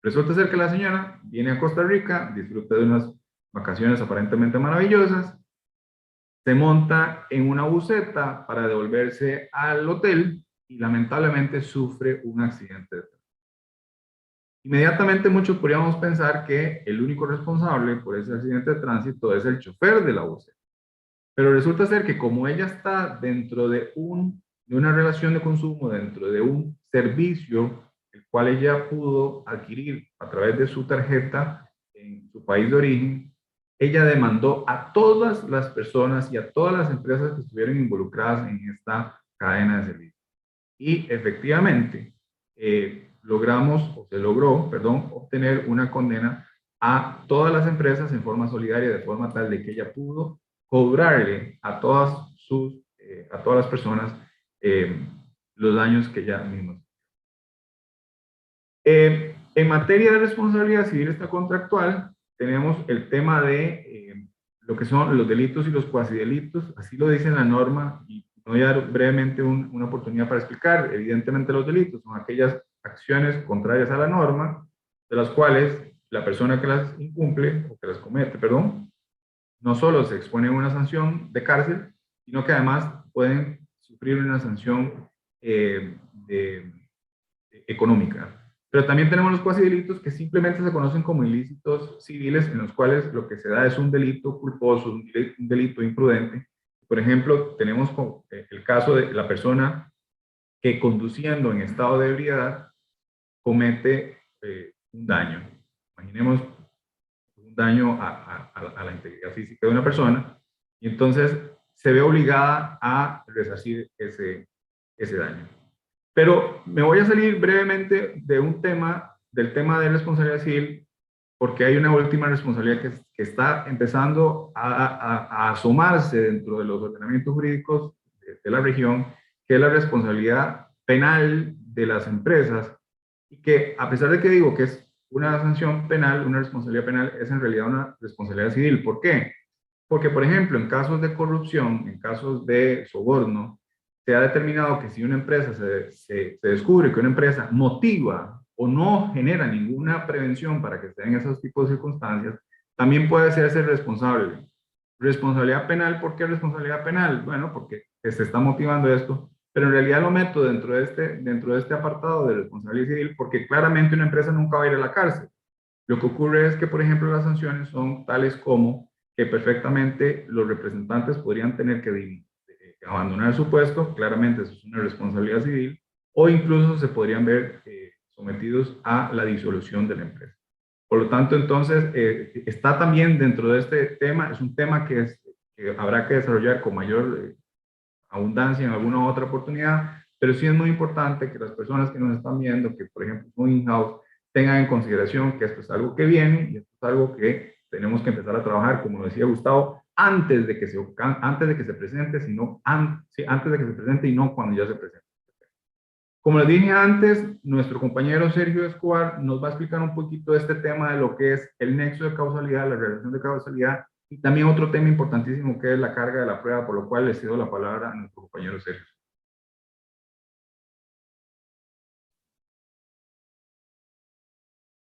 Resulta ser que la señora viene a Costa Rica, disfruta de unas vacaciones aparentemente maravillosas, se monta en una buseta para devolverse al hotel y lamentablemente sufre un accidente de tránsito. Inmediatamente muchos podríamos pensar que el único responsable por ese accidente de tránsito es el chofer de la buseta. Pero resulta ser que como ella está dentro de una relación de consumo, dentro de un servicio, el cual ella pudo adquirir a través de su tarjeta en su país de origen, ella demandó a todas las personas y a todas las empresas que estuvieron involucradas en esta cadena de servicios. Y efectivamente, se logró, obtener una condena a todas las empresas en forma solidaria, de forma tal de que ella pudo cobrarle a todas las personas los daños que ella misma. En materia de responsabilidad civil extracontractual, tenemos el tema de lo que son los delitos y los cuasidelitos, así lo dice en la norma, y voy a dar brevemente una oportunidad para explicar. Evidentemente los delitos son aquellas acciones contrarias a la norma, de las cuales la persona que las incumple, o que las comete, no solo se expone a una sanción de cárcel, sino que además pueden sufrir una sanción de económica. Pero también tenemos los cuasi delitos que simplemente se conocen como ilícitos civiles, en los cuales lo que se da es un delito culposo, un delito imprudente. Por ejemplo, tenemos el caso de la persona que conduciendo en estado de ebriedad comete un daño. Imaginemos un daño a la integridad física de una persona, y entonces se ve obligada a resarcir ese daño. Pero me voy a salir brevemente del tema de responsabilidad civil, porque hay una última responsabilidad que está empezando a asomarse dentro de los ordenamientos jurídicos de la región, que es la responsabilidad penal de las empresas, y que a pesar de que digo que es una sanción penal, una responsabilidad penal, es en realidad una responsabilidad civil. ¿Por qué? Porque, por ejemplo, en casos de corrupción, en casos de soborno, se ha determinado que si una empresa se descubre que una empresa motiva o no genera ninguna prevención para que se den esos tipos de circunstancias, también puede hacerse responsable. Responsabilidad penal, ¿por qué responsabilidad penal? Bueno, porque se está motivando esto, pero en realidad lo meto dentro de este apartado de responsabilidad civil, porque claramente una empresa nunca va a ir a la cárcel. Lo que ocurre es que, por ejemplo, las sanciones son tales como que perfectamente los representantes podrían tener que abandonar su puesto, claramente eso es una responsabilidad civil, o incluso se podrían ver sometidos a la disolución de la empresa. Por lo tanto, entonces, está también dentro de este tema, es un tema que habrá que desarrollar con mayor abundancia en alguna otra oportunidad, pero sí es muy importante que las personas que nos están viendo, que por ejemplo son in-house, tengan en consideración que esto es algo que viene y esto es algo que tenemos que empezar a trabajar, como decía Gustavo, antes de que se presente, antes de que se presente y no cuando ya se presente. Como les dije antes, nuestro compañero Sergio Escobar nos va a explicar un poquito este tema de lo que es el nexo de causalidad, la relación de causalidad, y también otro tema importantísimo que es la carga de la prueba, por lo cual le cedo la palabra a nuestro compañero Sergio.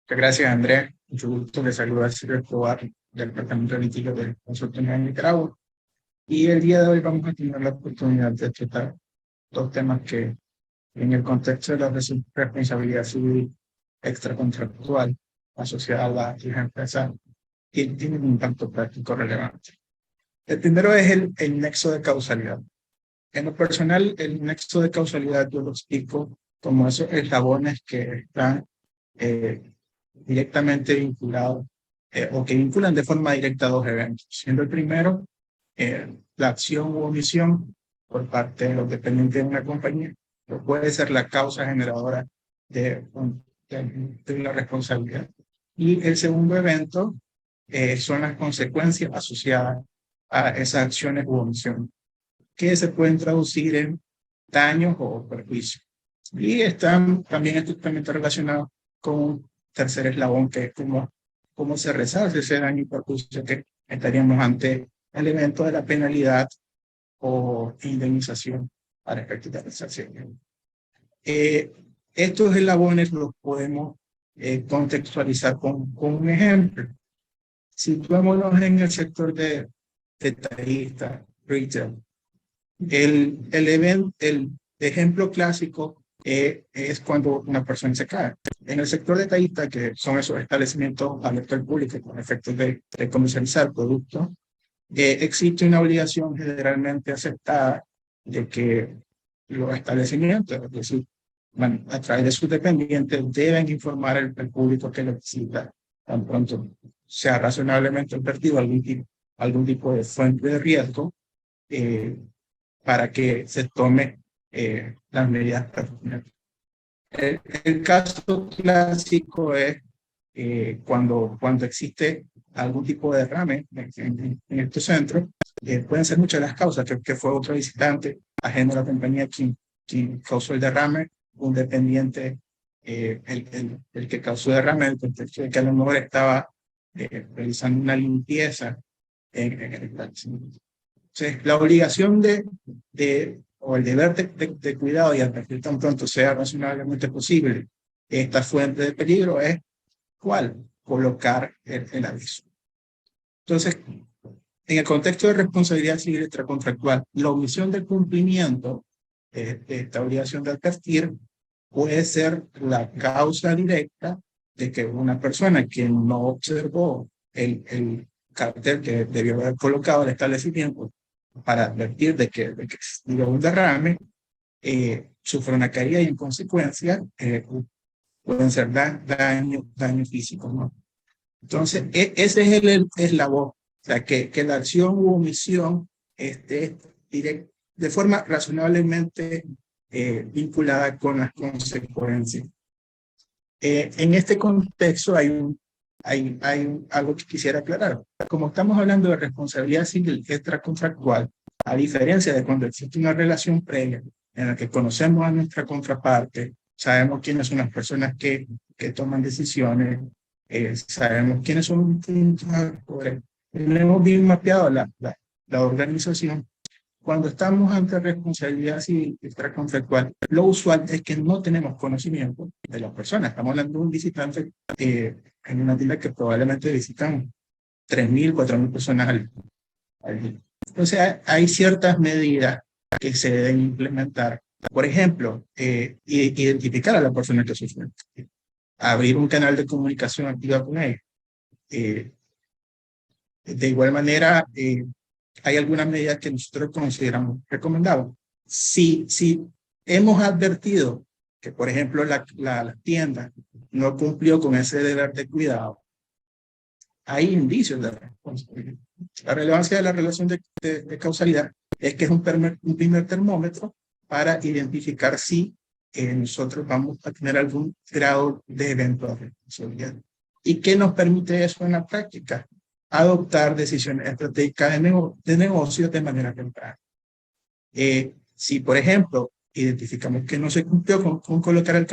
Muchas gracias, Andrés. Mucho gusto. Les saluda Sergio Escobar del Departamento de Litigio del Consultorio de Nicaragua. Y el día de hoy vamos a tener la oportunidad de tratar dos temas que, en el contexto de la responsabilidad civil extracontractual asociada a las empresas, tienen un impacto práctico relevante. El primero es el nexo de causalidad. En lo personal, el nexo de causalidad yo lo explico como esos eslabones que están directamente vinculados o que vinculan de forma directa a dos eventos, siendo el primero la acción u omisión por parte de los dependientes de una compañía, que puede ser la causa generadora de la responsabilidad. Y el segundo evento son las consecuencias asociadas a esas acciones u omisiones, que se pueden traducir en daños o perjuicios. Y están también estrictamente relacionados con un tercer eslabón, que es cómo se resarce ese daño y perjuicio, que estaríamos ante el evento de la penalidad o indemnización para efectos de resarcimiento. Estos eslabones los podemos contextualizar con un ejemplo. Situémonos en el sector de detallista, retail. El ejemplo clásico es cuando una persona se cae. En el sector detallista, que son esos establecimientos abiertos al público con efectos de comercializar productos, existe una obligación generalmente aceptada de que los establecimientos, es decir, a través de sus dependientes, deben informar al público que lo visita tan pronto sea razonablemente advertido algún tipo de fuente de riesgo, para que se tome las medidas pertinentes. El caso clásico es cuando existe algún tipo de derrame en estos centros. Pueden ser muchas las causas, que fue otro visitante ajeno a la compañía quien causó el derrame, un dependiente el que causó el derrame, el contexto de que a lo mejor estaba realizando una limpieza en el establecimiento. Entonces, la obligación o el deber de cuidado y advertir tan pronto sea razonablemente posible esta fuente de peligro es ¿cuál? Colocar el aviso. Entonces, en el contexto de responsabilidad civil extracontractual, la omisión del cumplimiento de esta obligación de advertir puede ser la causa directa de que una persona que no observó el cartel que debió haber colocado el establecimiento para advertir de que existía un derrame, sufre una caída y en consecuencia pueden ser daños físicos, ¿no? Entonces, ese es el eslabón, o sea, que la acción u omisión esté de forma razonablemente vinculada con las consecuencias. En este contexto hay algo que quisiera aclarar. Como estamos hablando de responsabilidad civil extracontractual, a diferencia de cuando existe una relación previa en la que conocemos a nuestra contraparte, sabemos quiénes son las personas que toman decisiones, sabemos quiénes son los distintos actores, tenemos bien mapeado la organización. Cuando estamos ante responsabilidad civil extracontractual, lo usual es que no tenemos conocimiento de las personas. Estamos hablando de un visitante en una tienda que probablemente visitan 3.000, 4.000 personas al día. Entonces, hay ciertas medidas que se deben implementar. Por ejemplo, identificar a la persona que sufre, abrir un canal de comunicación activa con ella. De igual manera, hay algunas medidas que nosotros consideramos recomendables. Si hemos advertido que, por ejemplo, la tienda no cumplió con ese deber de cuidado, hay indicios de responsabilidad. La relevancia de la relación de causalidad es que es un primer termómetro para identificar si nosotros vamos a tener algún grado de eventual responsabilidad. ¿Y qué nos permite eso en la práctica? Adoptar decisiones estratégicas de negocio de manera temprana. Si, por ejemplo, identificamos que no se cumplió con colocar el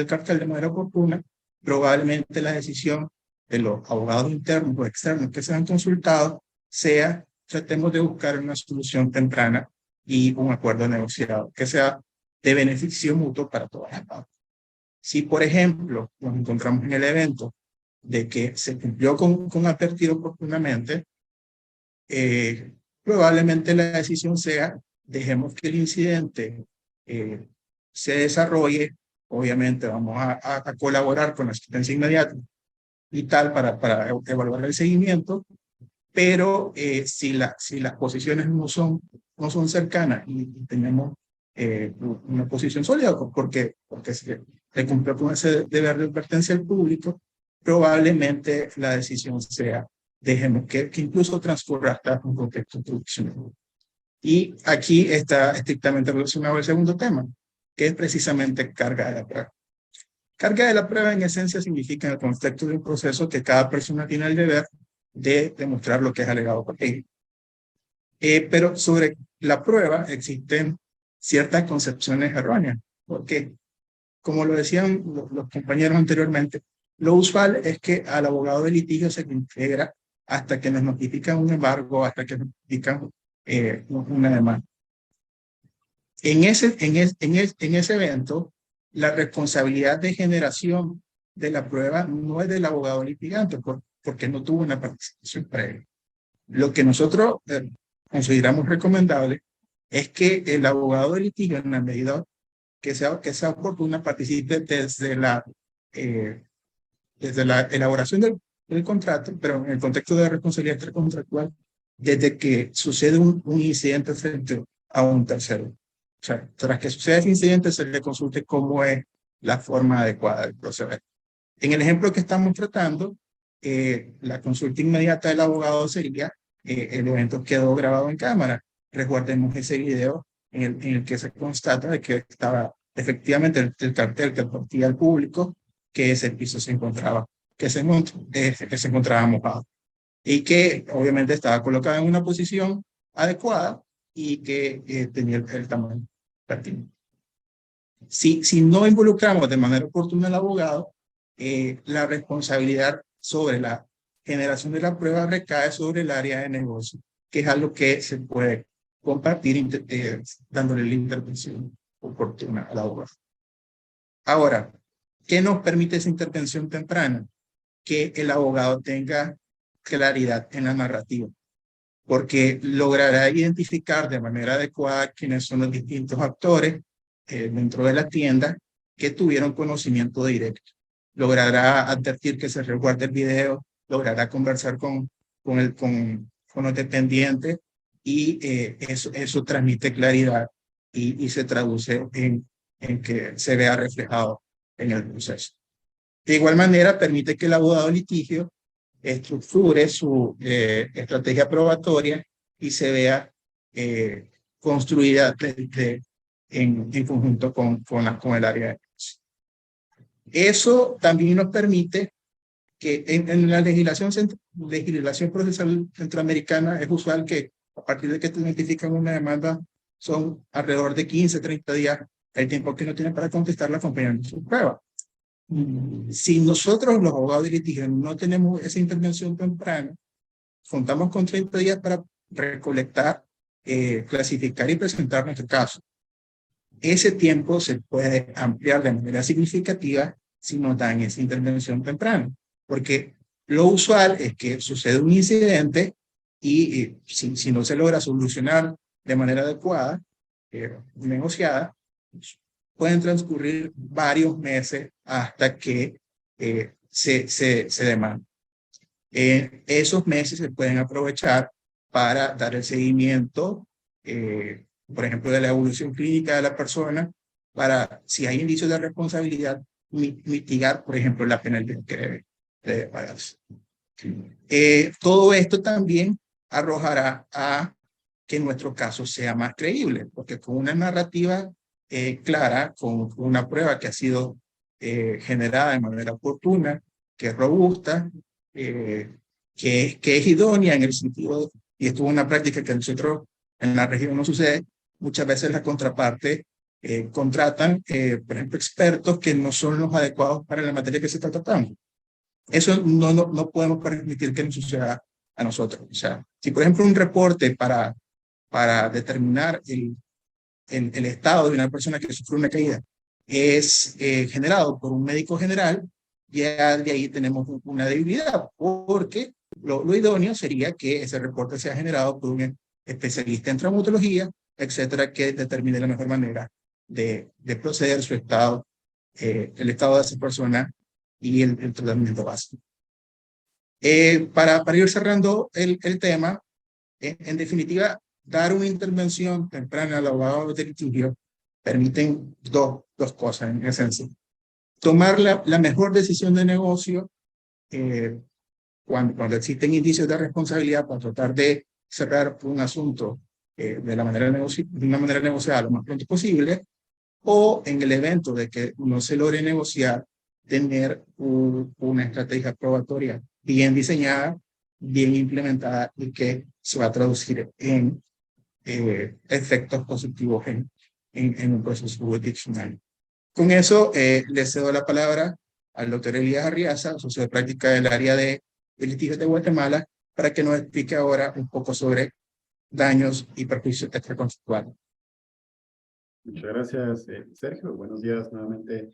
cartel de manera oportuna, probablemente la decisión de los abogados internos o externos que se han consultado sea: tratemos de buscar una solución temprana y un acuerdo negociado que sea de beneficio mutuo para todas las partes. Si, por ejemplo, nos encontramos en el evento de que se cumplió con advertir oportunamente, probablemente la decisión sea: dejemos que el incidente se desarrolle. Obviamente vamos a colaborar con la asistencia inmediata y tal para evaluar el seguimiento, pero si las posiciones no son cercanas y tenemos una posición sólida porque se cumplió con ese deber de advertencia al público, probablemente la decisión sea: dejemos que incluso transcurra hasta un contexto institucional. Y aquí está estrictamente relacionado al segundo tema, que es precisamente carga de la prueba. Carga de la prueba en esencia significa, en el contexto de un proceso, que cada persona tiene el deber de demostrar lo que es alegado por ella. Pero sobre la prueba existen ciertas concepciones erróneas, porque, como lo decían los compañeros anteriormente, lo usual es que al abogado de litigio se le integra hasta que nos notifican un embargo, hasta que nos notifican una demanda. En ese evento, la responsabilidad de generación de la prueba no es del abogado litigante, porque no tuvo una participación previa. Lo que nosotros consideramos recomendable es que el abogado de litigio, en la medida que sea oportuna, participe desde la elaboración del contrato, pero en el contexto de responsabilidad extracontractual, desde que sucede un incidente frente a un tercero. O sea, tras que suceda ese incidente, se le consulte cómo es la forma adecuada de proceder. En el ejemplo que estamos tratando, la consulta inmediata del abogado sería: el evento quedó grabado en cámara. Resguardemos ese video en el que se constata de que estaba efectivamente el cartel que advertía al público que ese piso se encontraba mojado y que obviamente estaba colocado en una posición adecuada y que tenía el tamaño pertinente. Si no involucramos de manera oportuna al abogado, la responsabilidad sobre la generación de la prueba recae sobre el área de negocio, que es algo que se puede compartir dándole la intervención oportuna al abogado. Ahora, ¿qué nos permite esa intervención temprana? Que el abogado tenga claridad en la narrativa, porque logrará identificar de manera adecuada quiénes son los distintos actores dentro de la tienda que tuvieron conocimiento directo. Logrará advertir que se resguarde el video, logrará conversar con los dependientes y eso transmite claridad y se traduce en que se vea reflejado en el proceso. De igual manera, permite que el abogado de litigio estructure su estrategia probatoria y se vea construida en conjunto con el área de negocio. Eso también nos permite que en la legislación procesal centroamericana es usual que a partir de que te notifican una demanda son alrededor de 15, 30 días el tiempo que no tienen para contestar la compañía de su prueba. Si nosotros los abogados de litigio no tenemos esa intervención temprana, contamos con 30 días para recolectar, clasificar y presentar nuestro caso. Ese tiempo se puede ampliar de manera significativa si nos dan esa intervención temprana, porque lo usual es que sucede un incidente y si no se logra solucionar de manera adecuada, negociada, pueden transcurrir varios meses hasta que se demanda. Esos meses se pueden aprovechar para dar el seguimiento, por ejemplo, de la evolución clínica de la persona, para, si hay indicios de responsabilidad, mitigar, por ejemplo, la penalidad que debe pagarse. Todo esto también arrojará a que nuestro caso sea más creíble, porque con una narrativa clara, con una prueba que ha sido generada de manera oportuna, que es robusta, que es idónea en el sentido, y esto es una práctica que nosotros en la región no sucede, muchas veces la contraparte contratan, por ejemplo, expertos que no son los adecuados para la materia que se está tratando. Eso no podemos permitir que nos suceda a nosotros. O sea, si por ejemplo un reporte para determinar el estado de una persona que sufrió una caída es generado por un médico general, ya de ahí tenemos una debilidad, porque lo idóneo sería que ese reporte sea generado por un especialista en traumatología, etcétera, que determine la mejor manera de proceder su estado, el estado de esa persona y el tratamiento básico. Para ir cerrando el tema, en definitiva, dar una intervención temprana al abogado de litigio permiten dos cosas en esencia. Tomar la mejor decisión de negocio cuando existen indicios de responsabilidad para tratar de cerrar un asunto de una manera negociada lo más pronto posible, o en el evento de que no se logre negociar, tener una estrategia probatoria bien diseñada, bien implementada y que se va a traducir en efectos positivos en un proceso jurisdiccional. Con eso, le cedo la palabra al doctor Elías Arriaza, socio de práctica del área de litigios de Guatemala, para que nos explique ahora un poco sobre daños y perjuicios extracontractuales. Muchas gracias, Sergio. Buenos días nuevamente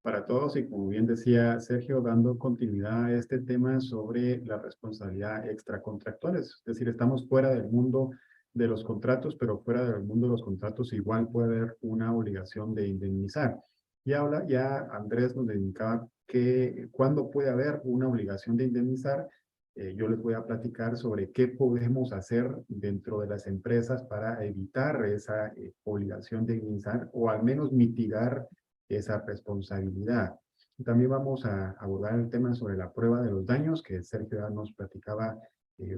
para todos. Y como bien decía Sergio, dando continuidad a este tema sobre la responsabilidad extracontractual. Es decir, estamos fuera del mundo de los contratos, pero fuera del mundo de los contratos igual puede haber una obligación de indemnizar. Y ya Andrés nos indicaba que cuándo puede haber una obligación de indemnizar. Yo les voy a platicar sobre qué podemos hacer dentro de las empresas para evitar esa obligación de indemnizar o al menos mitigar esa responsabilidad. También vamos a abordar el tema sobre la prueba de los daños, que Sergio ya nos platicaba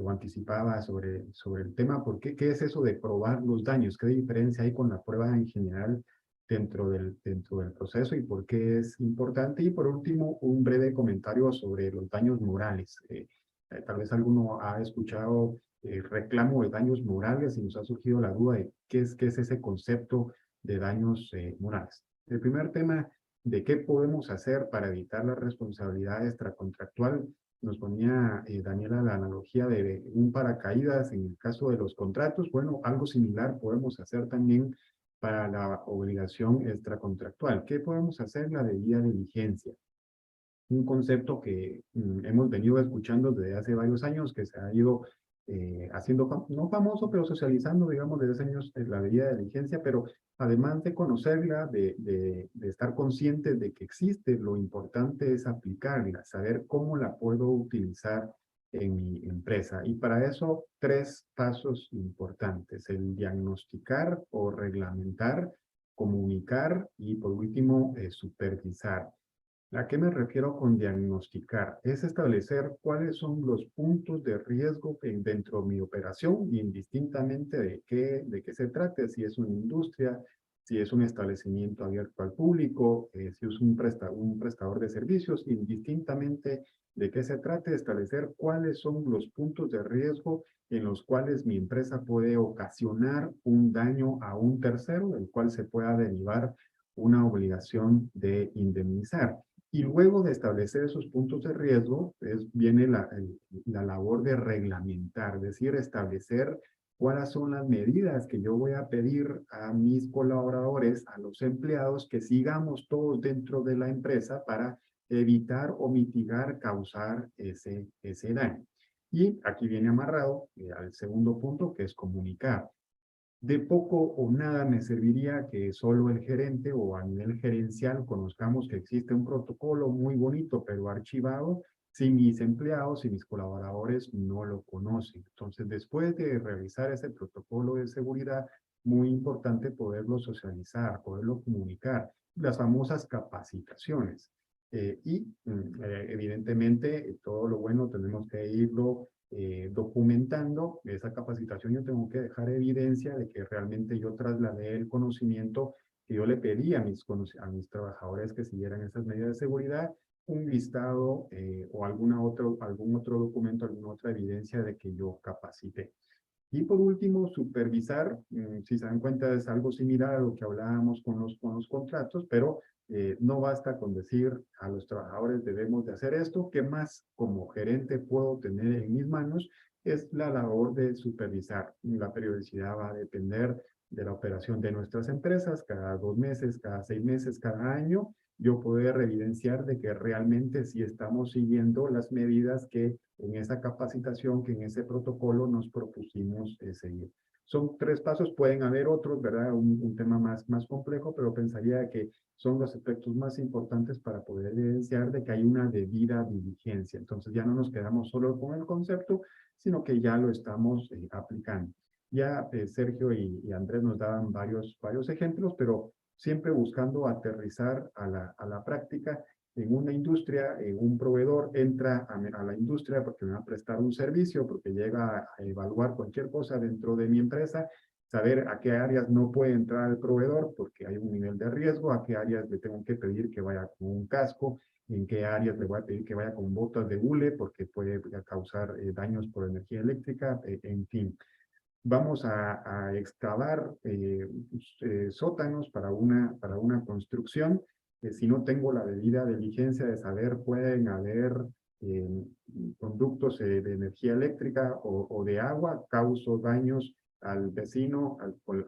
o anticipaba sobre el tema. ¿Qué es eso de probar los daños? ¿Qué diferencia hay con la prueba en general dentro del proceso y por qué es importante? Y por último, un breve comentario sobre los daños morales. Tal vez alguno ha escuchado reclamo de daños morales y nos ha surgido la duda de qué es ese concepto de daños morales. El primer tema de qué podemos hacer para evitar la responsabilidad extracontractual, nos ponía Daniela la analogía de un paracaídas en el caso de los contratos. Bueno, algo similar podemos hacer también para la obligación extracontractual. ¿Qué podemos hacer? La debida diligencia. Un concepto que hemos venido escuchando desde hace varios años, que se ha ido haciendo, no famoso, pero socializando, digamos, desde años la medida de diligencia, pero además de conocerla, de estar conscientes de que existe, lo importante es aplicarla, saber cómo la puedo utilizar en mi empresa. Y para eso, 3 pasos importantes: el diagnosticar o reglamentar, comunicar y, por último, supervisar. ¿A qué me refiero con diagnosticar? Es establecer cuáles son los puntos de riesgo dentro de mi operación, indistintamente de qué se trate, si es una industria, si es un establecimiento abierto al público, si es un prestador de servicios, indistintamente de qué se trate, establecer cuáles son los puntos de riesgo en los cuales mi empresa puede ocasionar un daño a un tercero, del cual se pueda derivar una obligación de indemnizar. Y luego de establecer esos puntos de riesgo, viene la labor de reglamentar, es decir, establecer cuáles son las medidas que yo voy a pedir a mis colaboradores, a los empleados, que sigamos todos dentro de la empresa para evitar o mitigar, causar ese daño. Y aquí viene amarrado al segundo punto, que es comunicar. De poco o nada me serviría que solo el gerente o a nivel gerencial conozcamos que existe un protocolo muy bonito, pero archivado, si mis empleados y mis colaboradores no lo conocen. Entonces, después de realizar ese protocolo de seguridad, muy importante poderlo socializar, poderlo comunicar, las famosas capacitaciones. Evidentemente, todo lo bueno tenemos que irlo documentando. Esa capacitación. Yo tengo que dejar evidencia de que realmente yo trasladé el conocimiento que yo le pedí a mis trabajadores que siguieran esas medidas de seguridad, un listado o algún otro documento, alguna otra evidencia de que yo capacité. Y por último, supervisar. Si se dan cuenta, es algo similar a lo que hablábamos con los contratos, pero no basta con decir a los trabajadores debemos de hacer esto. ¿Qué más como gerente puedo tener en mis manos? Es la labor de supervisar. La periodicidad va a depender de la operación de nuestras empresas, cada 2 meses, cada 6 meses, cada año, yo poder evidenciar de que realmente sí estamos siguiendo las medidas que en esa capacitación, que en ese protocolo nos propusimos seguir. Son 3 pasos, pueden haber otros, ¿verdad? Un tema más complejo, pero pensaría que son los aspectos más importantes para poder evidenciar de que hay una debida diligencia. Entonces ya no nos quedamos solo con el concepto, sino que ya lo estamos aplicando. Ya Sergio y Andrés nos daban varios ejemplos, pero siempre buscando aterrizar a la práctica. En una industria, un proveedor entra a la industria porque me va a prestar un servicio, porque llega a evaluar cualquier cosa dentro de mi empresa, saber a qué áreas no puede entrar el proveedor porque hay un nivel de riesgo, a qué áreas le tengo que pedir que vaya con un casco, en qué áreas le voy a pedir que vaya con botas de hule porque puede causar daños por energía eléctrica, en fin. Vamos a excavar sótanos para una construcción. Si no tengo la debida diligencia de saber, pueden haber conductos de energía eléctrica o de agua, causo daños al vecino,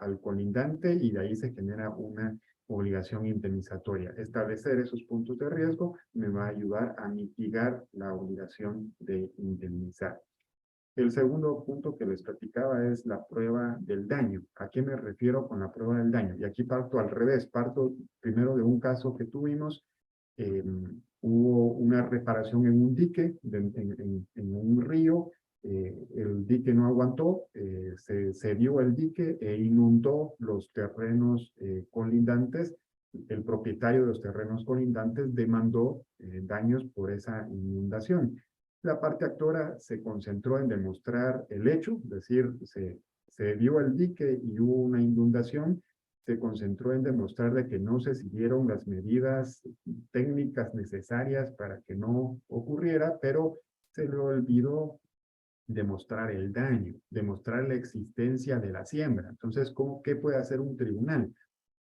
al colindante, y de ahí se genera una obligación indemnizatoria. Establecer esos puntos de riesgo me va a ayudar a mitigar la obligación de indemnizar. El segundo punto que les platicaba es la prueba del daño. ¿A qué me refiero con la prueba del daño? Y aquí parto al revés. Parto primero de un caso que tuvimos. Hubo una reparación en un dique, en un río. El dique no aguantó, se cedió el dique e inundó los terrenos colindantes. El propietario de los terrenos colindantes demandó daños por esa inundación. La parte actora se concentró en demostrar el hecho, es decir, se vio el dique y hubo una inundación, se concentró en demostrar de que no se siguieron las medidas técnicas necesarias para que no ocurriera, pero se le olvidó demostrar el daño, demostrar la existencia de la siembra. Entonces, ¿qué puede hacer un tribunal?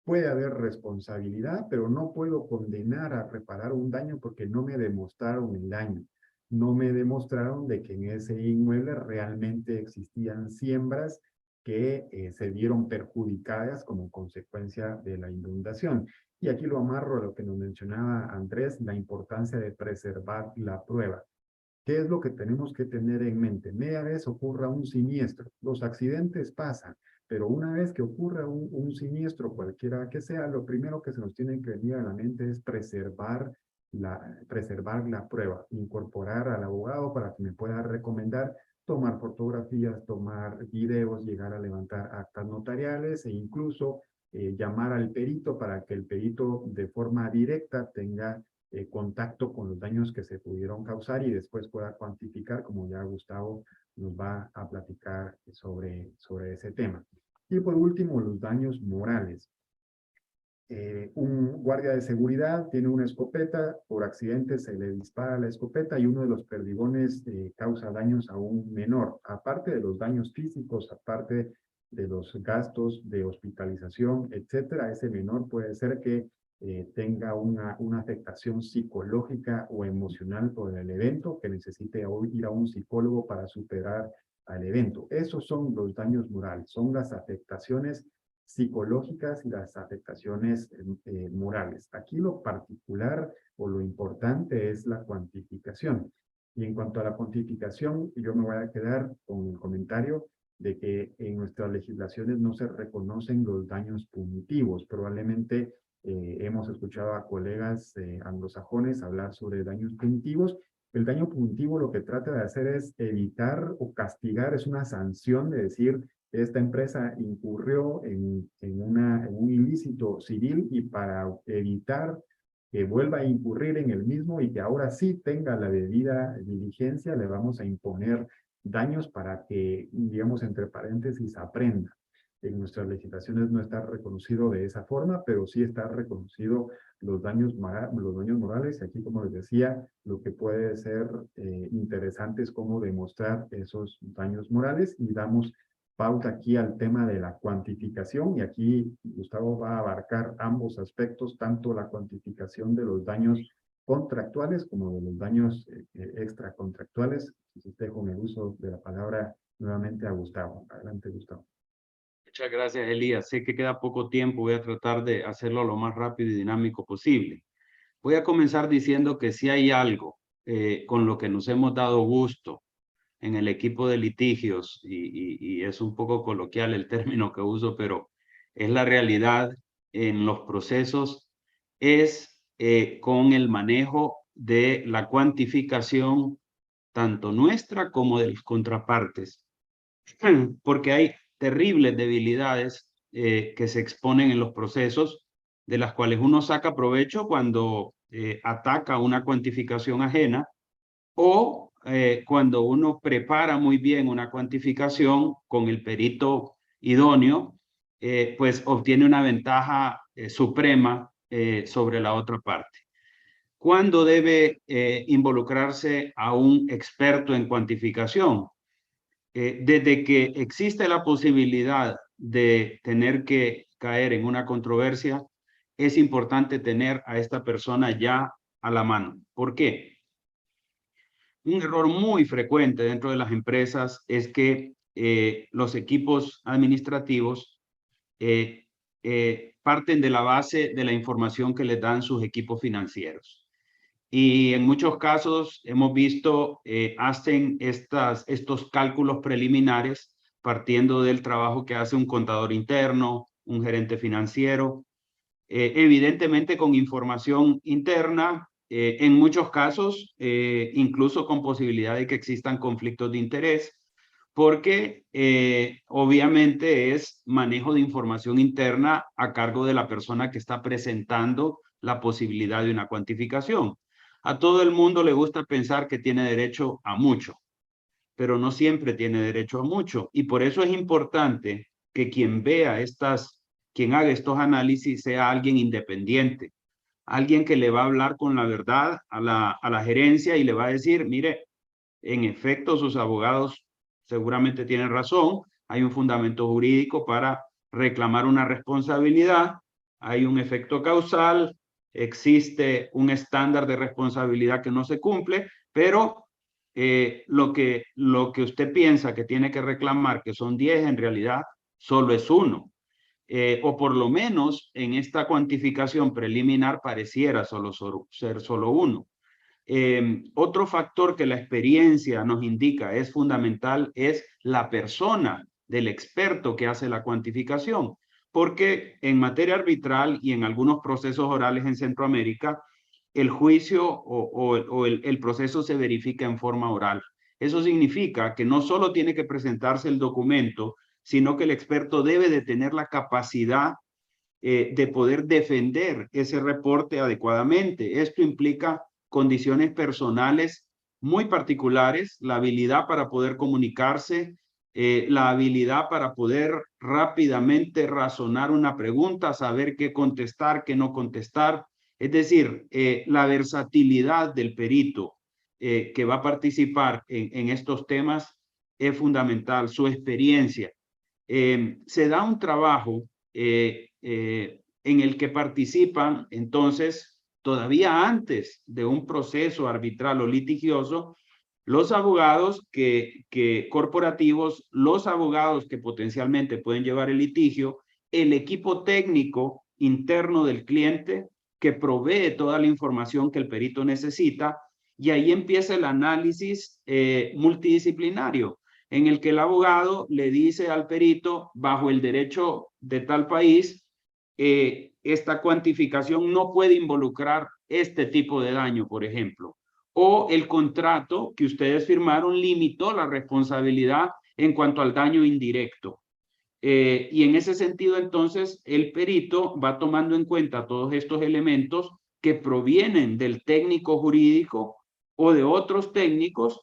Puede haber responsabilidad, pero no puedo condenar a reparar un daño porque no me demostraron el daño. No me demostraron de que en ese inmueble realmente existían siembras que se vieron perjudicadas como consecuencia de la inundación. Y aquí lo amarro a lo que nos mencionaba Andrés, la importancia de preservar la prueba. ¿Qué es lo que tenemos que tener en mente? Media vez ocurra un siniestro. Los accidentes pasan, pero una vez que ocurra un siniestro, cualquiera que sea, lo primero que se nos tiene que venir a la mente es preservar la prueba, incorporar al abogado para que me pueda recomendar tomar fotografías, tomar videos, llegar a levantar actas notariales e incluso llamar al perito para que el perito de forma directa tenga contacto con los daños que se pudieron causar y después pueda cuantificar, como ya Gustavo nos va a platicar sobre ese tema. Y por último, los daños morales. Un guardia de seguridad tiene una escopeta, por accidente se le dispara la escopeta y uno de los perdigones causa daños a un menor. Aparte de los daños físicos, aparte de los gastos de hospitalización, etcétera, ese menor puede ser que tenga una afectación psicológica o emocional por el evento, que necesite ir a un psicólogo para superar al evento. Esos son los daños morales, son las afectaciones psicológicas y las afectaciones morales. Aquí lo particular o lo importante es la cuantificación. Y en cuanto a la cuantificación, yo me voy a quedar con el comentario de que en nuestras legislaciones no se reconocen los daños punitivos. Probablemente hemos escuchado a colegas anglosajones hablar sobre daños punitivos. El daño punitivo lo que trata de hacer es evitar o castigar, es una sanción de decir, esta empresa incurrió en un ilícito civil y para evitar que vuelva a incurrir en el mismo y que ahora sí tenga la debida diligencia, le vamos a imponer daños para que, digamos, entre paréntesis, aprenda. En nuestras legislaciones no está reconocido de esa forma, pero sí está reconocido los daños morales. Y aquí, como les decía, lo que puede ser interesante es cómo demostrar esos daños morales y damos pauta aquí al tema de la cuantificación y aquí Gustavo va a abarcar ambos aspectos, tanto la cuantificación de los daños contractuales como de los daños extracontractuales. Entonces dejo el uso de la palabra nuevamente a Gustavo. Adelante, Gustavo. Muchas gracias, Elías. Sé que queda poco tiempo, voy a tratar de hacerlo lo más rápido y dinámico posible. Voy a comenzar diciendo que si hay algo con lo que nos hemos dado gusto en el equipo de litigios, y es un poco coloquial el término que uso, pero es la realidad en los procesos, es con el manejo de la cuantificación tanto nuestra como de las contrapartes, porque hay terribles debilidades que se exponen en los procesos, de las cuales uno saca provecho cuando ataca una cuantificación ajena o cuando uno prepara muy bien una cuantificación con el perito idóneo, pues obtiene una ventaja suprema sobre la otra parte. ¿Cuándo debe involucrarse a un experto en cuantificación? Desde que existe la posibilidad de tener que caer en una controversia, es importante tener a esta persona ya a la mano. ¿Por qué? Un error muy frecuente dentro de las empresas es que los equipos administrativos parten de la base de la información que les dan sus equipos financieros. Y en muchos casos hemos visto, hacen estos cálculos preliminares partiendo del trabajo que hace un contador interno, un gerente financiero, evidentemente con información interna, en muchos casos, incluso con posibilidad de que existan conflictos de interés, porque obviamente es manejo de información interna a cargo de la persona que está presentando la posibilidad de una cuantificación. A todo el mundo le gusta pensar que tiene derecho a mucho, pero no siempre tiene derecho a mucho. Y por eso es importante que quien haga estos análisis sea alguien independiente, alguien que le va a hablar con la verdad a la gerencia y le va a decir, mire, en efecto, sus abogados seguramente tienen razón, hay un fundamento jurídico para reclamar una responsabilidad, hay un efecto causal, existe un estándar de responsabilidad que no se cumple, pero lo que usted piensa que tiene que reclamar, que son 10, en realidad solo es 1. O por lo menos en esta cuantificación preliminar pareciera ser solo 1. Otro factor que la experiencia nos indica es fundamental es la persona del experto que hace la cuantificación, porque en materia arbitral y en algunos procesos orales en Centroamérica, el juicio o el proceso se verifica en forma oral. Eso significa que no solo tiene que presentarse el documento, sino que el experto debe de tener la capacidad de poder defender ese reporte adecuadamente. Esto implica condiciones personales muy particulares, la habilidad para poder comunicarse, la habilidad para poder rápidamente razonar una pregunta, saber qué contestar, qué no contestar. Es decir, la versatilidad del perito que va a participar en estos temas es fundamental, su experiencia. Se da un trabajo en el que participan entonces todavía antes de un proceso arbitral o litigioso, los abogados corporativos, los abogados que potencialmente pueden llevar el litigio, el equipo técnico interno del cliente que provee toda la información que el perito necesita, y ahí empieza el análisis multidisciplinario, en el que el abogado le dice al perito, bajo el derecho de tal país, esta cuantificación no puede involucrar este tipo de daño, por ejemplo. O el contrato que ustedes firmaron limitó la responsabilidad en cuanto al daño indirecto. Y en ese sentido, entonces, el perito va tomando en cuenta todos estos elementos que provienen del técnico jurídico o de otros técnicos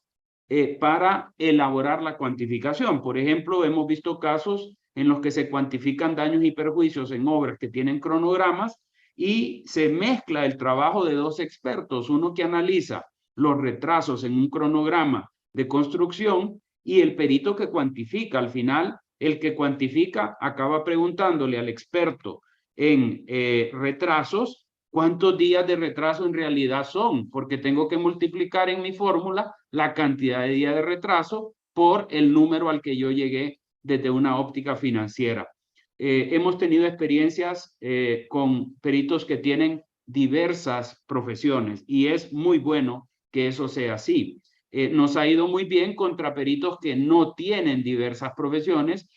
para elaborar la cuantificación. Por ejemplo, hemos visto casos en los que se cuantifican daños y perjuicios en obras que tienen cronogramas y se mezcla el trabajo de dos expertos, uno que analiza los retrasos en un cronograma de construcción y el perito que cuantifica. Al final, el que cuantifica acaba preguntándole al experto en retrasos cuántos días de retraso en realidad son, porque tengo que multiplicar en mi fórmula la cantidad de días de retraso por el número al que yo llegué desde una óptica financiera. Hemos tenido experiencias con peritos que tienen diversas profesiones y es muy bueno que eso sea así. Nos ha ido muy bien contra peritos que no tienen diversas profesiones,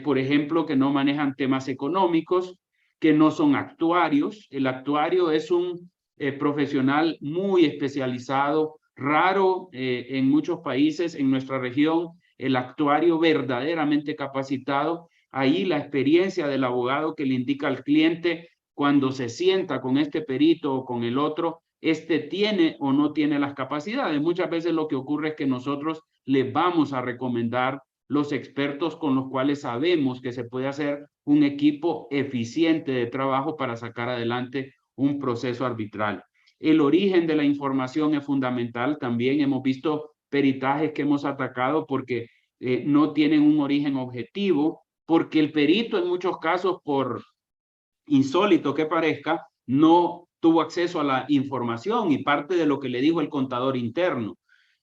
por ejemplo, que no manejan temas económicos, que no son actuarios. El actuario es un profesional muy especializado, raro en muchos países. En nuestra región, el actuario verdaderamente capacitado. Ahí la experiencia del abogado que le indica al cliente cuando se sienta con este perito o con el otro, este tiene o no tiene las capacidades. Muchas veces lo que ocurre es que nosotros les vamos a recomendar los expertos con los cuales sabemos que se puede hacer un equipo eficiente de trabajo para sacar adelante un proceso arbitral. El origen de la información es fundamental. También hemos visto peritajes que hemos atacado porque no tienen un origen objetivo, porque el perito en muchos casos, por insólito que parezca, no tuvo acceso a la información y parte de lo que le dijo el contador interno.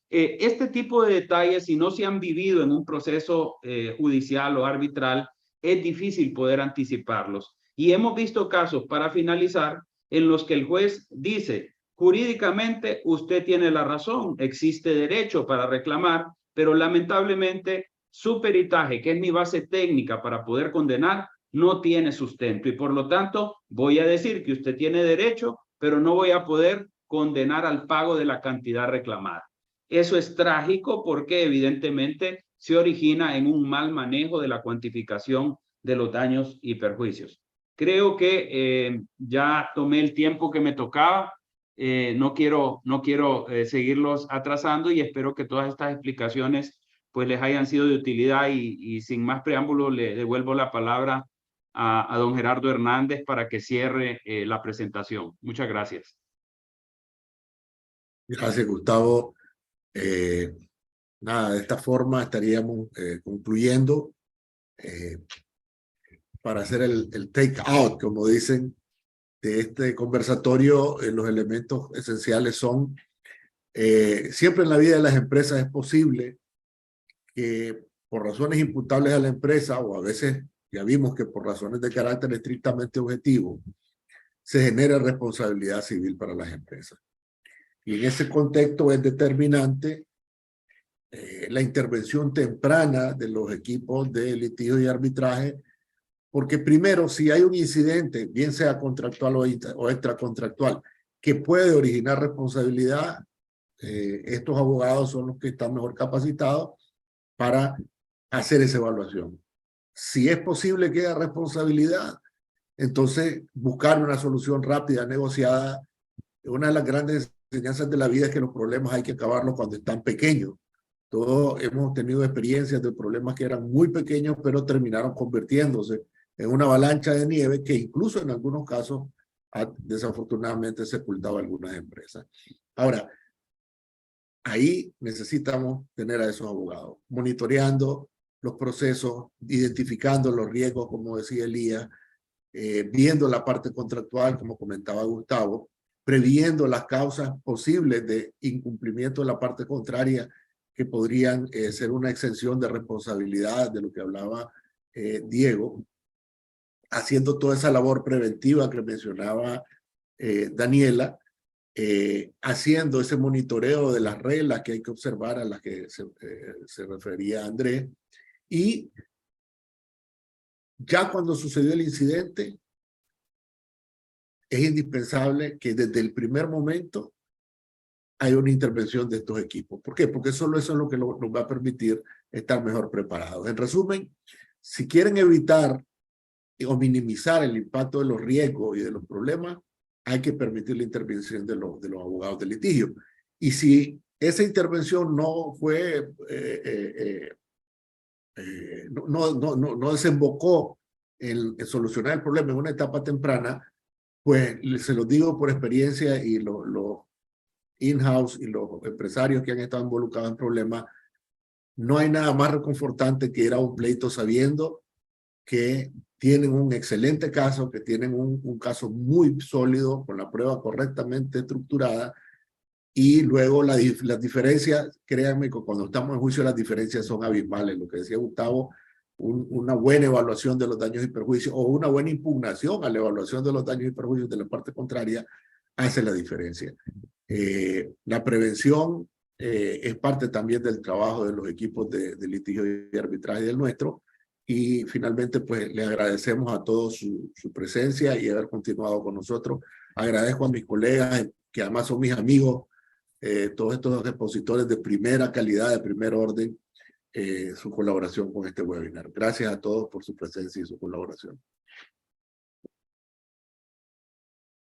Este tipo de detalles, si no se han vivido en un proceso judicial o arbitral, es difícil poder anticiparlos. Y hemos visto casos, para finalizar, en los que el juez dice, jurídicamente usted tiene la razón, existe derecho para reclamar, pero lamentablemente su peritaje, que es mi base técnica para poder condenar, no tiene sustento y por lo tanto voy a decir que usted tiene derecho, pero no voy a poder condenar al pago de la cantidad reclamada. Eso es trágico porque evidentemente se origina en un mal manejo de la cuantificación de los daños y perjuicios. Creo que ya tomé el tiempo que me tocaba. No quiero seguirlos atrasando y espero que todas estas explicaciones pues les hayan sido de utilidad y sin más preámbulo le devuelvo la palabra a don Gerardo Hernández para que cierre la presentación. Muchas gracias. Gracias, Gustavo. Nada, de esta forma estaríamos concluyendo para hacer el take out, como dicen, de este conversatorio. Los elementos esenciales son, siempre en la vida de las empresas es posible que por razones imputables a la empresa, o a veces ya vimos que por razones de carácter estrictamente objetivo, se genera responsabilidad civil para las empresas. Y en ese contexto es determinante la intervención temprana de los equipos de litigio y arbitraje, porque primero, si hay un incidente, bien sea contractual o extracontractual, que puede originar responsabilidad, estos abogados son los que están mejor capacitados para hacer esa evaluación. Si es posible que haya responsabilidad, entonces buscar una solución rápida, negociada. Una de las grandes enseñanzas de la vida es que los problemas hay que acabarlos cuando están pequeños. Todos hemos tenido experiencias de problemas que eran muy pequeños, pero terminaron convirtiéndose en una avalancha de nieve que incluso en algunos casos ha desafortunadamente sepultado a algunas empresas. Ahora, ahí necesitamos tener a esos abogados, monitoreando los procesos, identificando los riesgos, como decía Elías, viendo la parte contractual, como comentaba Gustavo, previendo las causas posibles de incumplimiento de la parte contraria que podrían ser una exención de responsabilidad de lo que hablaba Diego, haciendo toda esa labor preventiva que mencionaba Daniela, haciendo ese monitoreo de las reglas que hay que observar a las que se refería Andrés, y ya cuando sucedió el incidente, es indispensable que desde el primer momento haya una intervención de estos equipos. ¿Por qué? Porque solo eso es lo que nos va a permitir estar mejor preparados. En resumen, si quieren evitar o minimizar el impacto de los riesgos y de los problemas, hay que permitir la intervención de los abogados de litigio. Y si esa intervención no fue, no desembocó en solucionar el problema en una etapa temprana, pues se los digo por experiencia, y los in-house y los empresarios que han estado involucrados en problemas, no hay nada más reconfortante que ir a un pleito sabiendo que tienen un excelente caso, que tienen un caso muy sólido, con la prueba correctamente estructurada, y luego las diferencias, créanme que cuando estamos en juicio las diferencias son abismales. Lo que decía Gustavo, una buena evaluación de los daños y perjuicios, o una buena impugnación a la evaluación de los daños y perjuicios de la parte contraria, hace la diferencia. La prevención es parte también del trabajo de los equipos de litigio y arbitraje del nuestro. Y finalmente, pues, le agradecemos a todos su presencia y haber continuado con nosotros. Agradezco a mis colegas, que además son mis amigos, todos estos expositores de primera calidad, de primer orden, su colaboración con este webinar. Gracias a todos por su presencia y su colaboración.